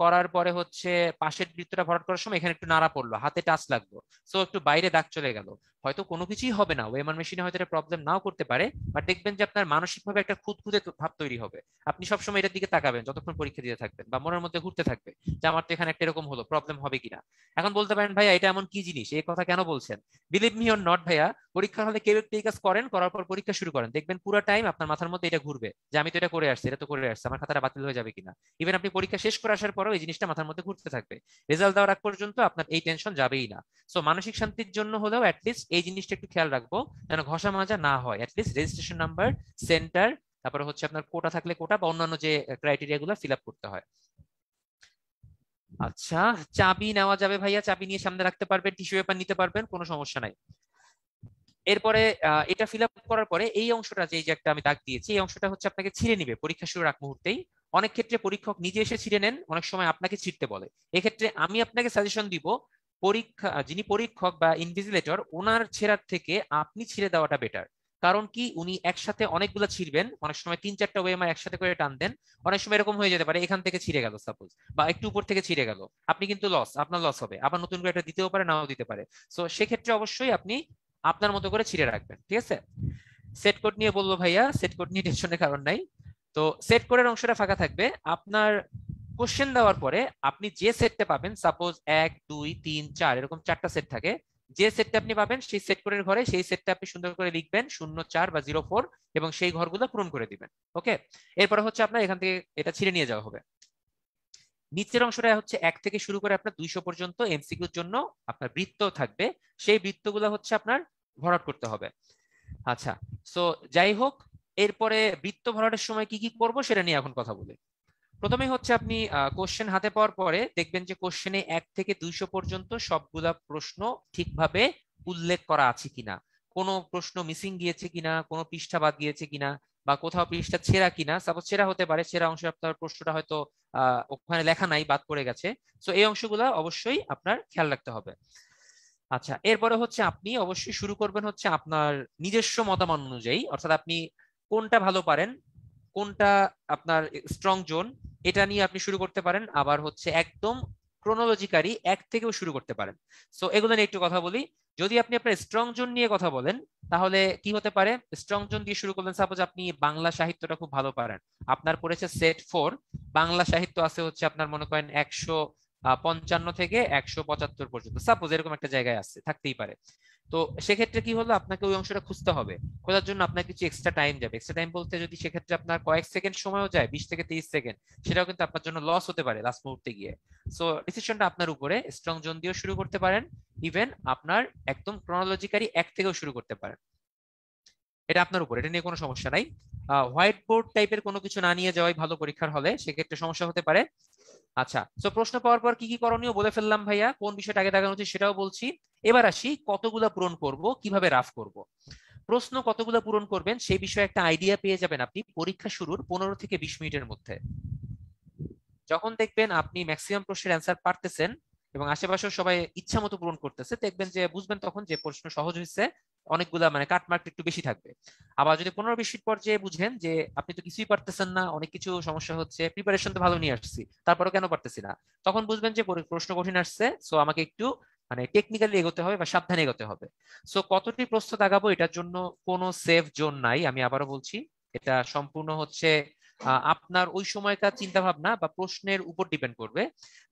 করার পরে হচ্ছে পাশের বৃত্তটা ভরাট করার সময় এখানে একটু নাড়া পড়লো, হাতে টাচ লাগলো, সো একটু বাইরে দাগ চলে গেল, হয়তো কোনো কিছুই হবে না, ওএমআর মেশিনে হয়তো এটা প্রবলেম নাও করতে পারে, বাট দেখবেন যে আপনার মানসিকভাবে একটা খুঁতখুঁতে ভাব তৈরি হবে। আপনি সবসময় এটার দিকে তাকাবেন যতক্ষণ পরীক্ষা দিতে থাকবেন, বা মনের মধ্যে ঘুরতে থাকবে যে আমার তো এখানে একটা এরকম হলো, প্রবলেম হবে কিনা। এখন বলতে পারেন ভাইয়া এটা এমন কি জিনিস, এই কথা কেন বলছেন? বিলিভ মি অর নট ভাইয়া, পরীক্ষার হলে কেউ একটু এই কাজ করেন, করার পর পরীক্ষা শুরু করেন, দেখবেন পুরো টাইম আপনার মাথার মধ্যে এটা ঘুরবে যে আমি তো এটা করে আসছি, এটা তো করে আসছি, আমার খাতাটা বাতিল হয়ে যাবে কিনা। ইভেন আপনি পরীক্ষা শেষ করে আসার পরও এই জিনিসটা মাথার মধ্যে ঘুরতে থাকবে, রেজাল্ট দেওয়ার আগ পর্যন্ত আপনার এই টেনশন যাবেই না। সো মানসিক শান্তির জন্য হলেও অ্যাটলিস্ট এই জিনিসটা একটু খেয়াল রাখবো যেন ঘষা মাজা না হয়। অ্যাটলিস্ট রেজিস্ট্রেশন নাম্বার, সেন্টার, তারপরে হচ্ছে আপনার কোটা থাকলে কোটা, বা অন্যান্য যে ক্রাইটেরিয়া গুলো ফিল আপ করতে হয়। আচ্ছা, চাবি নেওয়া যাবে ভাইয়া, চাবি নিয়ে সামনে রাখতে পারবেন, টিস্যু পেপার নিতে পারবেন, কোনো সমস্যা নাই। এরপরে এটা ফিল আপ করার পরে এই অংশটা, যে একটা আমি দাগ দিয়েছি, এই অংশটা হচ্ছে আপনাকে ছিঁড়ে নিবে পরীক্ষা শুরুর আগ মুহূর্তেই। অনেক ক্ষেত্রে পরীক্ষক নিজে এসে ছিঁড়ে নেন, অনেক সময় আপনাকে ছিঁড়তে বলে। এক্ষেত্রে আমি আপনাকে সাজেশন দিব, যিনি পরীক্ষক বা ইনভিজিলেটর, ওনার ছেঁড়ার থেকে আপনি ছিঁড়ে দেওয়াটা বেটার। কারণ কি, উনি একসাথে অনেকগুলো ছিঁড়বেন, অনেক সময় 3-4টা ওএমআর একসাথে করে টান দেন, অনেক সময় এরকম হয়ে যেতে পারে এখান থেকে ছিঁড়ে গেল সাপোজ, বা একটু উপর থেকে ছিঁড়ে গেল, আপনি কিন্তু লস, আপনার লস হবে, আবার নতুন করে এটা দিতেও পারে, নাও দিতে পারে। সো সেক্ষেত্রে অবশ্যই আপনি আপনার মতো করে ছিঁড়ে রাখবেন, ঠিক আছে। সেট কোড নিয়ে বলবো ভাইয়া, সেট কোড নিয়ে টেনশনের কারণ নাই। তো সেট কোডের অংশটা ফাঁকা থাকবে, আপনার কোশ্চেন দেওয়ার পরে আপনি যে সেটটা পাবেন, সাপোজ 1, 2, 3, 4 এরকম 4টা সেট থাকে, যে সেটটা আপনি পাবেন সেই সেট কোডের ঘরে সেই সেটটা আপনি সুন্দর করে লিখবেন 0, 4 বা 0, 4, এবং সেই ঘরগুলো পূরণ করে দিবেন। ওকে, এরপরে হচ্ছে আপনার এখান থেকে এটা ছিঁড়ে নিয়ে যাওয়া হবে। নিচের অংশটা হচ্ছে 1 থেকে শুরু করে আপনার 200 পর্যন্ত এমসিকিউর জন্য আপনার বৃত্ত থাকবে, সেই বৃত্তগুলো হচ্ছে আপনার ভরাট করতে হবে। আচ্ছা, সো যাই হোক, এরপরে বৃত্ত ভরাটের সময় কি কি করব সেটা নিয়ে এখন কথা বলি। প্রথমে হচ্ছে আপনি কোশ্চেন হাতে পাওয়ার পরে দেখবেন যে কোশ্চেনে 1 থেকে 200 পর্যন্ত সবগুলা প্রশ্ন ঠিকভাবে উল্লেখ করা আছে কিনা, কোনো প্রশ্ন মিসিং গিয়েছে কিনা, কোনো পৃষ্ঠা বাদ গিয়েছে কিনা, বা কোথাও পৃষ্ঠা ছেঁড়া কিনা। সাপোজ ছেঁড়া হতে পারে, ছেঁড়া অংশে আপনার প্রশ্নটা হয়তো ওখানে লেখা নাই, বাদ পড়ে গেছে, সো এই অংশগুলো অবশ্যই আপনার খেয়াল রাখতে হবে। আচ্ছা, এরপরে হচ্ছে আপনি অবশ্যই শুরু করবেন হচ্ছে আপনার নিজস্ব মতামত অনুযায়ী, অর্থাৎ আপনি কোনটা ভালো পারেন, কোনটা আপনার স্ট্রং জোন, এটা নিয়ে আপনি শুরু করতে পারেন। আবার হচ্ছে একদম ক্রোনোলজিক্যালি এক থেকেও শুরু করতে পারেন। সো এগুলো নিয়ে একটু কথা বলি। যদি আপনি আপনার স্ট্রং জোন নিয়ে কথা বলেন তাহলে কি হতে পারে, স্ট্রং জোন দিয়ে শুরু করলেন, সাপোজ আপনি বাংলা সাহিত্যটা খুব ভালো পারেন, আপনার পড়েছে সেট 4, বাংলা সাহিত্য আছে হচ্ছে আপনার মনে করেন 155 থেকে 175 পর্যন্ত, সাপোজ এরকম একটা জায়গায় আছে, থাকতেই পারে। তো সেক্ষেত্রে কি হলো, আপনাকে ওই অংশটা খুঁজতে হবে। খোঁজার জন্য আপনার কিছু এক্সট্রা টাইম যাবে। এক্সট্রা টাইম বলতে যদি সেক্ষেত্রে আপনার কয়েক সেকেন্ড সময়ও যায়, 20 থেকে 30 সেকেন্ড, সেটাও কিন্তু আপনার জন্য লস হতে পারে লাস্ট মুহূর্তে গিয়ে। সো ডিসিশনটা আপনার উপরে, স্ট্রং জোন দিয়েও শুরু করতে পারেন, ইভেন আপনার একদম ক্রোনোলজিক্যালি এক থেকেও শুরু করতে পারেন, এটা আপনার উপর, এটা নিয়ে কোনো সমস্যা নাই। হোয়াইট বোর্ড টাইপের কোনো কিছু না নিয়ে যাওয়াই ভালো পরীক্ষার হলে, সেক্ষেত্রে সমস্যা হতে পারে। আচ্ছা, তো প্রশ্ন পাওয়ার পর কি কি করণীয় বলে ফেললাম ভাইয়া, কোন বিষয়টা আগে দেখানো উচিত সেটাও বলছি। এবার আসি কতগুলা পূরণ করব, কিভাবে রাফ করব। প্রশ্ন কতগুলা পূরণ করবেন সেই বিষয়ে একটা আইডিয়া পেয়ে যাবেন আপনি পরীক্ষা শুরুর 15 থেকে 20 মিনিটের মধ্যে। যখন দেখবেন আপনি ম্যাক্সিমাম প্রশ্নের অ্যান্সার পারতেছেন এবং আশেপাশেও সবাই ইচ্ছা মতো পূরণ করতেছে, দেখবেন যে বুঝবেন তখন যে প্রশ্ন সহজ হয়েছে, অনেকগুলা মানে কাটমার্ক একটু বেশি থাকবে। আবার যদি 15-20 মিনিট পর যে বুঝেন যে আপনি তো কিছুই পারতেছেন না, অনেক কিছু সমস্যা হচ্ছে, প্রিপারেশন তো ভালো নিয়ে আসছি তারপরেও কেন পারতেছি না, তখন বুঝবেন যে প্রশ্ন কঠিন আসছে, সো আমাকে একটু মানে টেকনিক্যালি এগোতে হবে বা সাবধানে এগোতে হবে। সো কতটি প্রশ্ন দাগাবো এটার জন্য কোনো সেফ জোন নাই, আমি আবারও বলছি, এটা সম্পূর্ণ হচ্ছে আপনার ওই সময়কার চিন্তা ভাবনা বা প্রশ্নের উপর ডিপেন্ড করবে।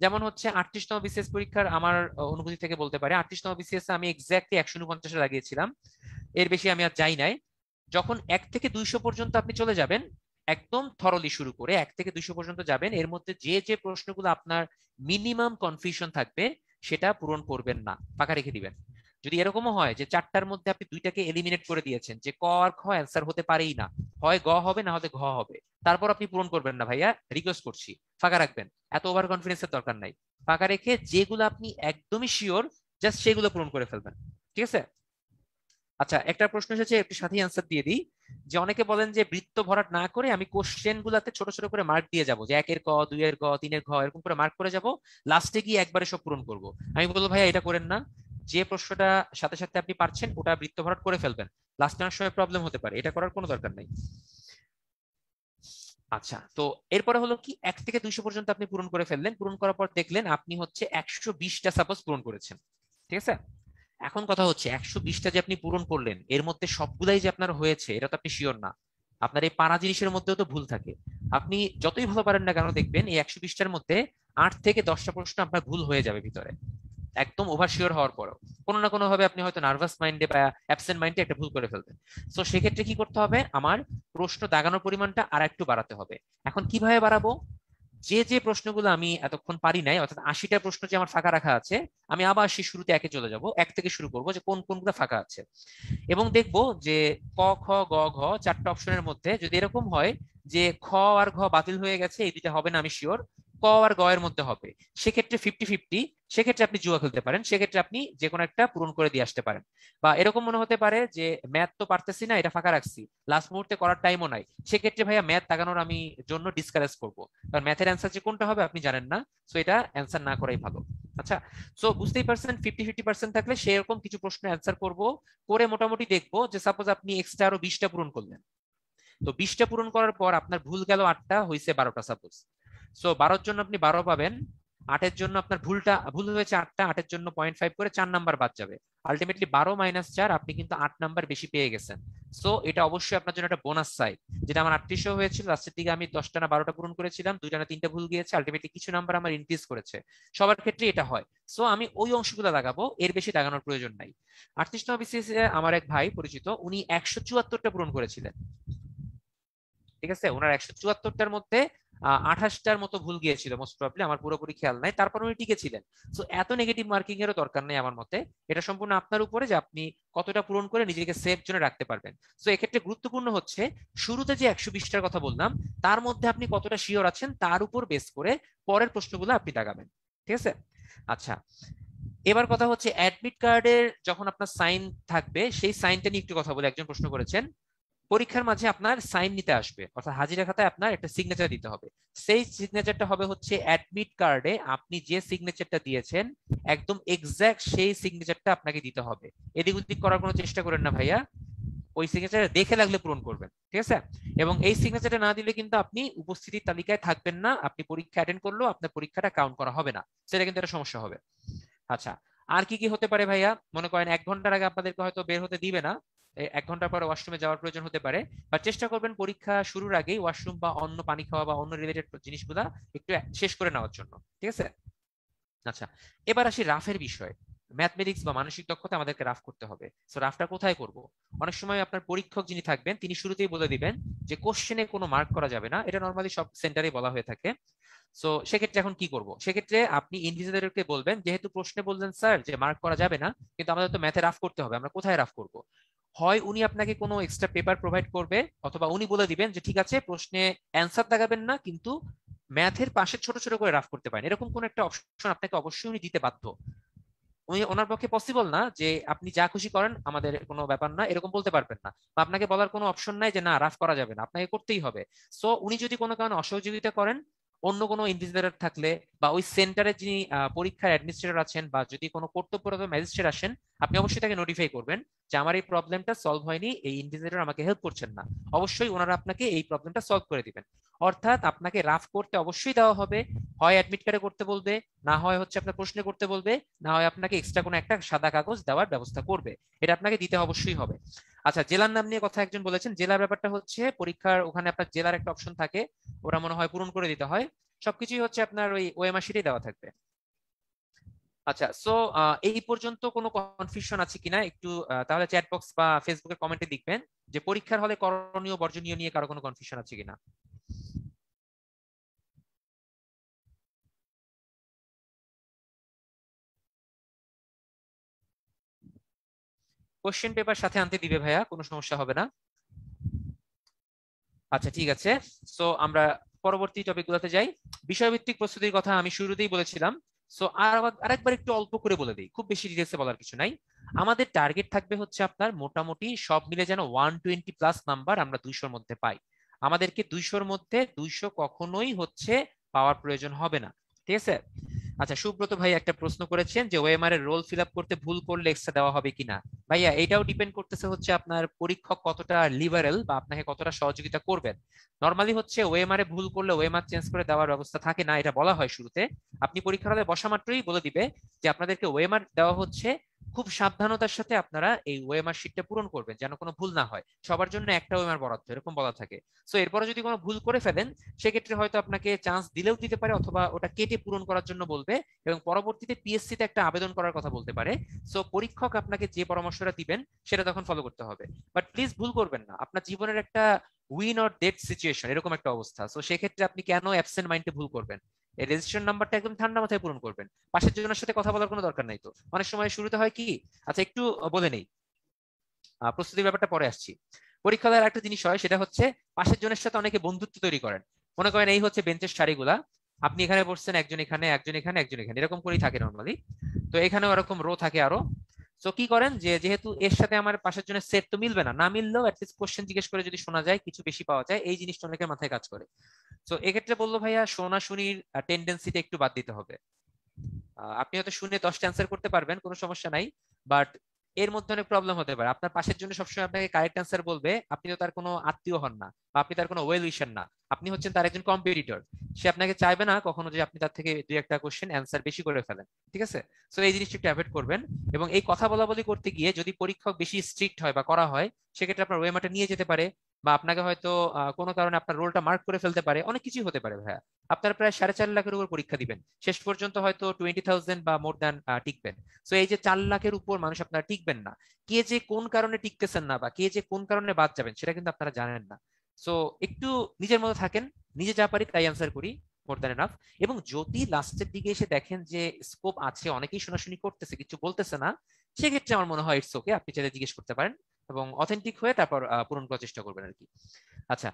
যেমন হচ্ছে 38তম বিসিএস পরীক্ষার আমার অনুভূতি থেকে বলতে পারি, 38তম বিসিএস আমি এক্স্যাক্টলি 149 লাগিয়েছিলাম, এর বেশি আমি আর যাই নাই। যখন 1 থেকে 200 পর্যন্ত আপনি চলে যাবেন, একদম থরলি শুরু করে 1 থেকে 200 পর্যন্ত যাবেন, এর মধ্যে যে যে প্রশ্নগুলো আপনার মিনিমাম কনফিউশন থাকবে সেটা পূরণ করবেন না, ফাঁকা রেখে দিবেন। যদি এরকমও হয় যে 4টার মধ্যে আপনি 2টাকে এলিমিনেট করে দিয়েছেন, যে ক আর খ অ্যান্সার হতে পারেই না, হয় গ হবে না হলে ঘ হবে, তারপর আপনি পূরণ করবেন না ভাইয়া, রিকোয়েস্ট করছি ফাঁকা রাখবেন, এত ওভার কনফিডেন্সের দরকার নাই। ফাঁকা রেখে যেগুলো আপনি একদমই শিওর জাস্ট সেগুলো পূরণ করে ফেলবেন, ঠিক আছে? আচ্ছা, একটা প্রশ্ন এসেছে, একটু সাথে অ্যান্সার দিয়ে দিই, যে অনেকে বলেন যে বৃত্ত ভরাট না করে আমি কোশ্চেন গুলাতে ছোট ছোট করে মার্ক দিয়ে যাব, যে 1-এর ক, 2-এর গ, 3-এর ঘ, এরকম করে মার্ক করে যাব, লাস্টে গিয়ে একবারে সব পূরণ করব। আমি বলবো ভাইয়া এটা করেন না, যে প্রশ্নটা সাথে সাথে আপনি পারছেন ওটা বৃত্ত ভরাট করে ফেলবেন, লাস্টে অনেক সময় প্রবলেম হতে পারে, এটা করার কোনো দরকার নেই। আচ্ছা, তো এরপরে হলো কি, 1 থেকে 200 পর্যন্ত আপনি পূরণ করে ফেললেন, পূরণ করার পর দেখলেন আপনি হচ্ছে 120টা সাপোজ পূরণ করেছেন, ঠিক আছে? এখন কথা হচ্ছে 120টা যে আপনি পূরণ করলেন এর মধ্যে সবগুলাই যে আপনার হয়েছে এটা তো আপনি শিওর না, আপনার এই পারা জিনিসের মধ্যেও তো ভুল থাকে। আপনি যতই ভালো পারেন না কেন দেখবেন এই 120টার মধ্যে 8 থেকে 10টা প্রশ্ন আপনার ভুল হয়ে যাবে ভিতরে, একদম ওভার শিওর হওয়ার পরেও কোনো না কোনো ভাবে আপনি হয়তো নার্ভাস মাইন্ডে বা অ্যাবসেন্ট মাইন্ডে একটা ভুল করে ফেলবেন। তো সেক্ষেত্রে কি করতে হবে, আমার প্রশ্ন দাগানোর পরিমাণটা আর একটু বাড়াতে হবে। এখন কিভাবে বাড়াবো, যে যে প্রশ্নগুলো আমি এতক্ষণ পারি নাই, অর্থাৎ 80টা প্রশ্ন যে আমার ফাঁকা রাখা আছে, আমি আবার সেই শুরুতে একে চলে যাব, 1 থেকে শুরু করব যে কোন কোনগুলো ফাঁকা আছে, এবং দেখব যে ক খ গ ঘ 4টা অপশনের মধ্যে যদি এরকম হয় যে খ আর ঘ বাতিল হয়ে গেছে, এই দুইটা হবে না আমি শিওর, ক আর গ এর মধ্যে হবে, সেক্ষেত্রে 50-50, সেক্ষেত্রে আপনি জুয়া খেলতে পারেন, সেক্ষেত্রে আপনি যে কোনো একটা পূরণ করে দিয়ে আসতে পারেন। বা এরকম মনে হতে পারে যে ম্যাথ তো পারতেছি না, এটা ফাঁকা রাখছি, লাস্ট মুহূর্তে করার টাইমও নাই, সেক্ষেত্রে ভাইয়া ম্যাথ দাগানোর আমি জন্য ডিসকারেজ করবো, কারণ ম্যাথের অ্যান্সার যে কোনটা হবে আপনি জানেন না, সো এটা অ্যান্সার না করাই ভালো। আচ্ছা, সো বুঝতেই পারছেন 50-50% থাকলে সেরকম কিছু প্রশ্ন অ্যান্সার করব, করে মোটামুটি দেখবো যে সাপোজ আপনি এক্সট্রা আরো 20টা পূরণ করলেন, তো 20টা পূরণ করার পর আপনার ভুল গেল 8টা, হয়েছে 12টা সাপোজ, সো 12-র জন্য আপনি 12 পাবেন, 8-এর জন্য আপনার ভুল হয়েছে 8টা, 8-এর জন্য 0.5 করে 4 নাম্বার বাদ যাবে, আলটিমেটলি 12 - 4 আপনি কিন্তু 8 নাম্বার বেশি পেয়ে গেছেন। সো এটা অবশ্যই আপনার জন্য একটা বোনাস সাইড, যেটা আমার 3800 হয়েছিল, লাস্টের দিকে আমি 10টা না 12টা পূরণ করেছিলাম, 2টা না 3টা ভুল গিয়েছে, আলটিমেটলি কিছু নাম্বার আমার ইনক্রিজ করেছে, সবার ক্ষেত্রে এটা হয়। সো আমি ওই অংশগুলো লাগাবো, এর বেশি লাগানোর প্রয়োজন নাই। 38তম বিসিএস আমার এক ভাই পরিচিত, উনি 174টা পূরণ করেছিলেন, ঠিক আছে? ওনার 174টার মধ্যে 28টার মতো ভুল গিয়েছিল মোস্ট প্রবাবলি, আমার পুরোপুরি খেয়াল নাই, তারপর উনি টিকেছিলেন। সো এত নেগেটিভ মার্কিং এরও দরকার নেই আমার মতে, এটা সম্পূর্ণ আপনার উপরে যে আপনি কতটা পূরণ করে নিজেকে সেফ জোনে রাখতে পারবেন। সো এক্ষেত্রে গুরুত্বপূর্ণ হচ্ছে শুরুতে যে 120টার কথা বললাম তার মধ্যে আপনি কতটা শিওর আছেন তার উপর বেস করে পরের প্রশ্নগুলো আপনি দাগাবেন, ঠিক আছে? আচ্ছা, এবার কথা হচ্ছে অ্যাডমিট কার্ডের যখন আপনার সাইন থাকবে সেই সাইনটা নিয়ে একটু কথা বলে, একজন প্রশ্ন করেছেন, পরীক্ষার মাঝে আপনার সাইন নিতে আসবে, অর্থাৎ হাজিরা খাতায় আপনার একটা সিগনেচার দিতে হবে, সেই সিগনেচারটা হবে হচ্ছে অ্যাডমিট কার্ডে আপনি যে সিগনেচারটা দিয়েছেন একদম এক্সাক্ট সেই সিগনেচারটা আপনাকে দিতে হবে, এদিক ওদিক করার কোনো চেষ্টা করেন না ভাইয়া, ওই সিগনেচার দেখে লাগলে পূরণ করবেন, ঠিক আছে? এবং এই সিগনেচারটা না দিলে কিন্তু আপনি উপস্থিতির তালিকায় থাকবেন না, আপনি পরীক্ষা অ্যাটেন্ড করলেও আপনার পরীক্ষাটা কাউন্ট করা হবে না, সেটা কিন্তু একটা সমস্যা হবে। আচ্ছা, আর কি কি হতে পারে ভাইয়া? মনে করেন 1 ঘন্টার আগে আপনাদেরকে হয়তো বের হতে দিবে না, 1 ঘন্টা পরে ওয়াশরুমে যাওয়ার প্রয়োজন হতে পারে, বা চেষ্টা করবেন পরীক্ষা শুরুর আগেই ওয়াশরুম বা অন্য পানি খাওয়া বা অন্য রিলেটেড জিনিসগুলা একটু শেষ করে নেওয়ার জন্য। ঠিক আছে? আচ্ছা, এবার আসি রাফের বিষয়। ম্যাথমেটিক্স বা মানসিক দক্ষতা আমাদেরকে রাফ করতে হবে। সো রাফটা কোথায় করব? অনেক সময় আপনার পরীক্ষক যিনি থাকবেন তিনি শুরুতেই বলে দিবেন যে কোশ্চেনে কোনো মার্ক করা যাবে না, এটা নর্মালি সব সেন্টারে বলা হয়ে থাকে। সো সেক্ষেত্রে এখন কি করব? সেক্ষেত্রে আপনি ইনভিজিলেটরকে বলবেন, যেহেতু প্রশ্নে বললেন স্যার যে মার্ক করা যাবে না, কিন্তু আমাদের তো ম্যাথে রাফ করতে হবে, আমরা কোথায় রাফ করব? হয় উনি আপনাকে কোনো এক্সট্রা পেপার প্রোভাইড করবে, অথবা উনি বলে দিবেন যে ঠিক আছে প্রশ্নে অ্যান্সার দেখাবেন না, কিন্তু ম্যাথের পাশে ছোট ছোট করে রাফ করতে পারেন, এরকম কোন একটা অপশন আপনাকে অবশ্যই উনি দিতে বাধ্য। উনি ওনার পক্ষে পসিবল না যে আপনি যা খুশি করেন আমাদের কোনো ব্যাপার না, এরকম বলতে পারবেন না, বা আপনাকে বলার কোনো অপশন নাই যে না রাফ করা যাবে না, আপনাকে করতেই হবে। সো উনি যদি কোনো কারণে অসহযোগিতা করেন, অন্য কোনো ইনভিজিলেটর থাকলে বা ওই সেন্টারে যিনি পরীক্ষার অ্যাডমিনিস্ট্রেটর আছেন, বা যদি কোনো কর্তব্যরত ম্যাজিস্ট্রেট আসেন, আপনি অবশ্যই তাকে নোটিফাই করবেন যে আমার এই প্রবলেমটা সলভ হয়নি, এই ইনভিজিলেটর আমাকে হেল্প করছেন না। অবশ্যই ওনারা আপনাকে এই প্রবলেমটা সলভ করে দিবেন। অর্থাৎ আপনাকে রাফ করতে অবশ্যই দেওয়া হবে, হয় অ্যাডমিট কার্ডে করতে বলবে, না হয় হচ্ছে আপনার প্রশ্নে করতে বলবে, না হয় আপনাকে এক্সট্রা কোনো একটা সাদা কাগজ দেওয়ার ব্যবস্থা করবে, এটা আপনাকে দিতে অবশ্যই হবে। আচ্ছা, জেলার নাম নিয়ে কথা একজন বলেছেন। জেলার ব্যাপারটা হচ্ছে পরীক্ষার ওখানে আপনার জেলার একটা অপশন থাকে, ওরা মনে হয় পূরণ করে দিতে হয়, সবকিছুই হচ্ছে আপনার ওই ওএমআর শিটে দেওয়া থাকবে। আচ্ছা, সো এই পর্যন্ত কোনো কনফিউশন আছে কিনা একটু তাহলে চ্যাট বক্স বা ফেসবুকের কমেন্টে লিখবেন যে পরীক্ষার হলে করণীয় বর্জনীয় নিয়ে কারো কোনো কনফিউশন আছে কিনা। কোশ্চেন পেপার সাথে আনতে দিবে ভাইয়া, কোনো সমস্যা হবে না। আচ্ছা ঠিক আছে, সো আমরা পরবর্তী টপিকগুলোতে যাই। বিষয়ভিত্তিক প্রস্তুতির কথা আমি শুরুতেই বলেছিলাম। সো আরেকবার একটু অল্প করে বলে দিই, খুব বেশি ডিটেলসে বলার কিছু নাই। আমাদের টার্গেট থাকবে হচ্ছে আপনার মোটামুটি সব মিলে যেন 120+ নাম্বার আমরা 200-র মধ্যে পাই। আমাদেরকে 200-র মধ্যে 200 কখনোই হচ্ছে পাওয়ার প্রয়োজন হবে না। ঠিক আছে? আচ্ছা, সুব্রত ভাই একটা প্রশ্ন করেছেন যে ওএমআর এর রোল ফিল আপ করতে ভুল করলে এক্সট্রা দেওয়া হবে কিনা। ভাইয়া এটাও ডিপেন্ড করতেছে হচ্ছে আপনার পরীক্ষক কতটা লিবারেল বা আপনাকে কতটা সহযোগিতা করবেন। নর্মালি হচ্ছে ওএমআর এ ভুল করলে ওএমআর চেঞ্জ করে দেওয়ার ব্যবস্থা থাকে না, এটা বলা হয় শুরুতে। আপনি পরীক্ষার হলে বসা মাত্রই বলে দিবে যে আপনাদেরকে ওএমআর দেওয়া হচ্ছে, খুব সাবধানতার সাথে আপনারা এই ওএমআর শিটটা পূরণ করবেন যেন কোনো ভুল না হয়, সবার জন্য একটা ওএমআর বরাদ্দ এরকম বলা থাকে। সো এরপরে যদি কোনো ভুল করে ফেলেন সেক্ষেত্রে হয়তো আপনাকে চান্স দিলেও দিতে পারে, অথবা ওটা কেটে পূরণ করার জন্য বলবে, এবং পরবর্তীতে পিএসসি তে একটা আবেদন করার কথা বলতে পারে। সো পরীক্ষক আপনাকে যে পরামর্শটা দিবেন সেটা তখন ফলো করতে হবে। বাট প্লিজ ভুল করবেন না, আপনার জীবনের একটা উইন অর ডেথ সিচুয়েশন এরকম একটা অবস্থা, সো সেক্ষেত্রে আপনি কেন অ্যাবসেন্ট মাইন্ডে ভুল করবেন? এই রেজিস্ট্রেশন নাম্বারটা একদম ঠান্ডা মাথায় পূরণ করবেন, পাশের জনের সাথে কথা বলার কোনো দরকার নাই তো। অনেক সময় শুরুতে হয় কি, আচ্ছা একটু বলে নেই, প্রস্তুতির ব্যাপারটা পরে আসছি। পরীক্ষা দেওয়ার একটা জিনিস হয়, সেটা হচ্ছে পাশের জনের সাথে অনেকে বন্ধুত্ব তৈরি করেন। মনে করেন এই হচ্ছে বেঞ্চের সারিগুলা, আপনি এখানে বসছেন, একজন এখানে, একজন এখানে, একজন এখানে, এরকম করেই থাকে নর্মালি। তো এখানেও এরকম রো থাকে আরো। তো কি করেন যে যেহেতু এর সাথে আমার পাশের জনের সেট তো মিলবে না, না মিললেও অ্যাটলিস্ট কোশ্চেন জিজ্ঞেস করে যদি শোনা যায় কিছু বেশি পাওয়া যায়, এই জিনিসটা অনেকের মাথায় কাজ করে। তো এক্ষেত্রে বললো ভাইয়া শোনাশুনির টেন্ডেন্সিটা একটু বাদ দিতে হবে। আপনি হয়তো শুনে 10টা অ্যান্সার করতে পারবেন, কোনো সমস্যা নাই, বাট এর মধ্যে অনেক প্রবলেম হতে পারে। আপনার পাশের জন্য সবসময় আপনাকে কারেক্ট অ্যান্সার বলবে, আপনি তো তার কোনো আত্মীয় হন না, বা আপনি তার কোনো ওয়েল উইশার না, আপনি হচ্ছেন তার একজন কম্পিটিটর। সে আপনাকে চাইবে না কখনো যে আপনি তার থেকে দুই একটা কোশ্চেন অ্যান্সার বেশি করে ফেলেন। ঠিক আছে? সো এই জিনিসটা একটু অ্যাভয়েড করবেন। এবং এই কথা বলা বলি করতে গিয়ে যদি পরীক্ষক বেশি স্ট্রিক্ট হয় বা করা হয়, সেক্ষেত্রে আপনার ওয়েমারটা নিয়ে যেতে পারে, বা আপনাকে হয়তো কোনো কারণে আপনার রোলটা মার্ক করে ফেলতে পারে, অনেক কিছুই হতে পারে ভাইয়া। আপনারা প্রায় 4.5 লাখের উপর পরীক্ষা দিবেন, শেষ পর্যন্ত হয়তো 20,000 বা মোর দ্যান টিকবেন। সো এই যে 4 লাখের উপর মানুষ আপনারা টিকবেন না, কে যে কোন কারণে টিকতেছেন না বা কে যে কোন কারণে বাদ যাবেন সেটা কিন্তু আপনারা জানেন না। সো একটু নিজের মতো থাকেন, নিজে যা পারি তাই অ্যান্সার করি, মোর দ্যান এনাফ। এবং যদি লাস্টের দিকে এসে দেখেন যে স্কোপ আছে, অনেকেই শোনাশুনি করতেছে কিছু বলতেছে না, সেক্ষেত্রে আমার মনে হয় ইটস ওকে, আপনি চাইলে জিজ্ঞেস করতে পারেন এবং অথেন্টিক হয়ে তারপর পূরণ করার চেষ্টা করবেন আর কি। আচ্ছা,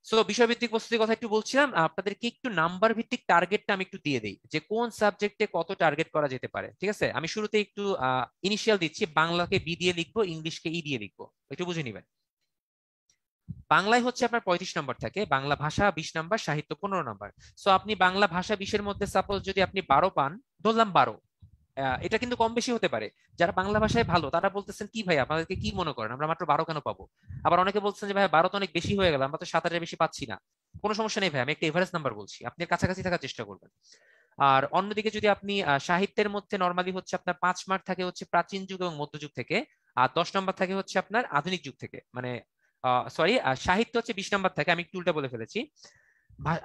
সো বিষয়ভিত্তিক প্রস্তুতির কথা একটু বলছিলাম, আপনাদেরকে একটু নাম্বার ভিত্তিক টার্গেটটা আমি একটু দিয়ে দিই যে কোন সাবজেক্টে কত টার্গেট করা যেতে পারে। ঠিক আছে? আমি শুরুতে একটু ইনিশিয়াল দিচ্ছি, বাংলাকে বি দিয়ে লিখবো, ইংলিশকে ই দিয়ে লিখবো, একটু বুঝে নিবেন। বাংলায় হচ্ছে আপনার 35 নম্বর থাকে, বাংলা ভাষা 20 নম্বর, সাহিত্য 15 নম্বর। সো আপনি বাংলা ভাষা 20-এর মধ্যে সাপোজ যদি আপনি 12 পান, ধরলাম 12, এটা কিন্তু কম বেশি হতে পারে। যারা বাংলা ভাষায় ভালো তারা বলতেছেন কি ভাই আপনাদেরকে কি মনে করেন আমরা মাত্র 12 কেন পাবো? আবার অনেকে বলছেন যে ভাই 12 তো অনেক বেশি হয়ে গেল, আমরা তো 7-8 বেশি পাচ্ছি না। কোনো সমস্যা নেই ভাই, আমি একটা এভারেজ নাম্বার বলছি, আপনি কাছাকাছি থাকার চেষ্টা করবেন। আর অন্যদিকে যদি আপনি সাহিত্যের মধ্যে নর্মালি হচ্ছে আপনার 5 মার্ক থাকে হচ্ছে প্রাচীন যুগ এবং মধ্যযুগ থেকে, আর 10 নম্বর থাকে হচ্ছে আপনার আধুনিক যুগ থেকে, মানে সরি সাহিত্য হচ্ছে 20 নম্বর থাকে, আমি একটু উল্টা বলে ফেলেছি।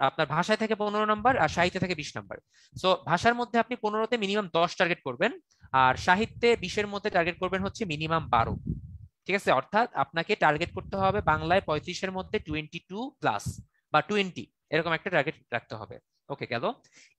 আপনার ভাষায় থেকে 15 নম্বর আর সাহিত্যে থেকে 20 নম্বর। সো ভাষার মধ্যে আপনি 15তে মিনিমাম 10 টার্গেট করবেন, আর সাহিত্যে 20-এর মধ্যে টার্গেট করবেন হচ্ছে মিনিমাম 12। ঠিক আছে, অর্থাৎ আপনাকে টার্গেট করতে হবে বাংলায় 35-এর মধ্যে 22+ বা 20, এরকম একটা টার্গেট রাখতে হবে। ওকে গেল।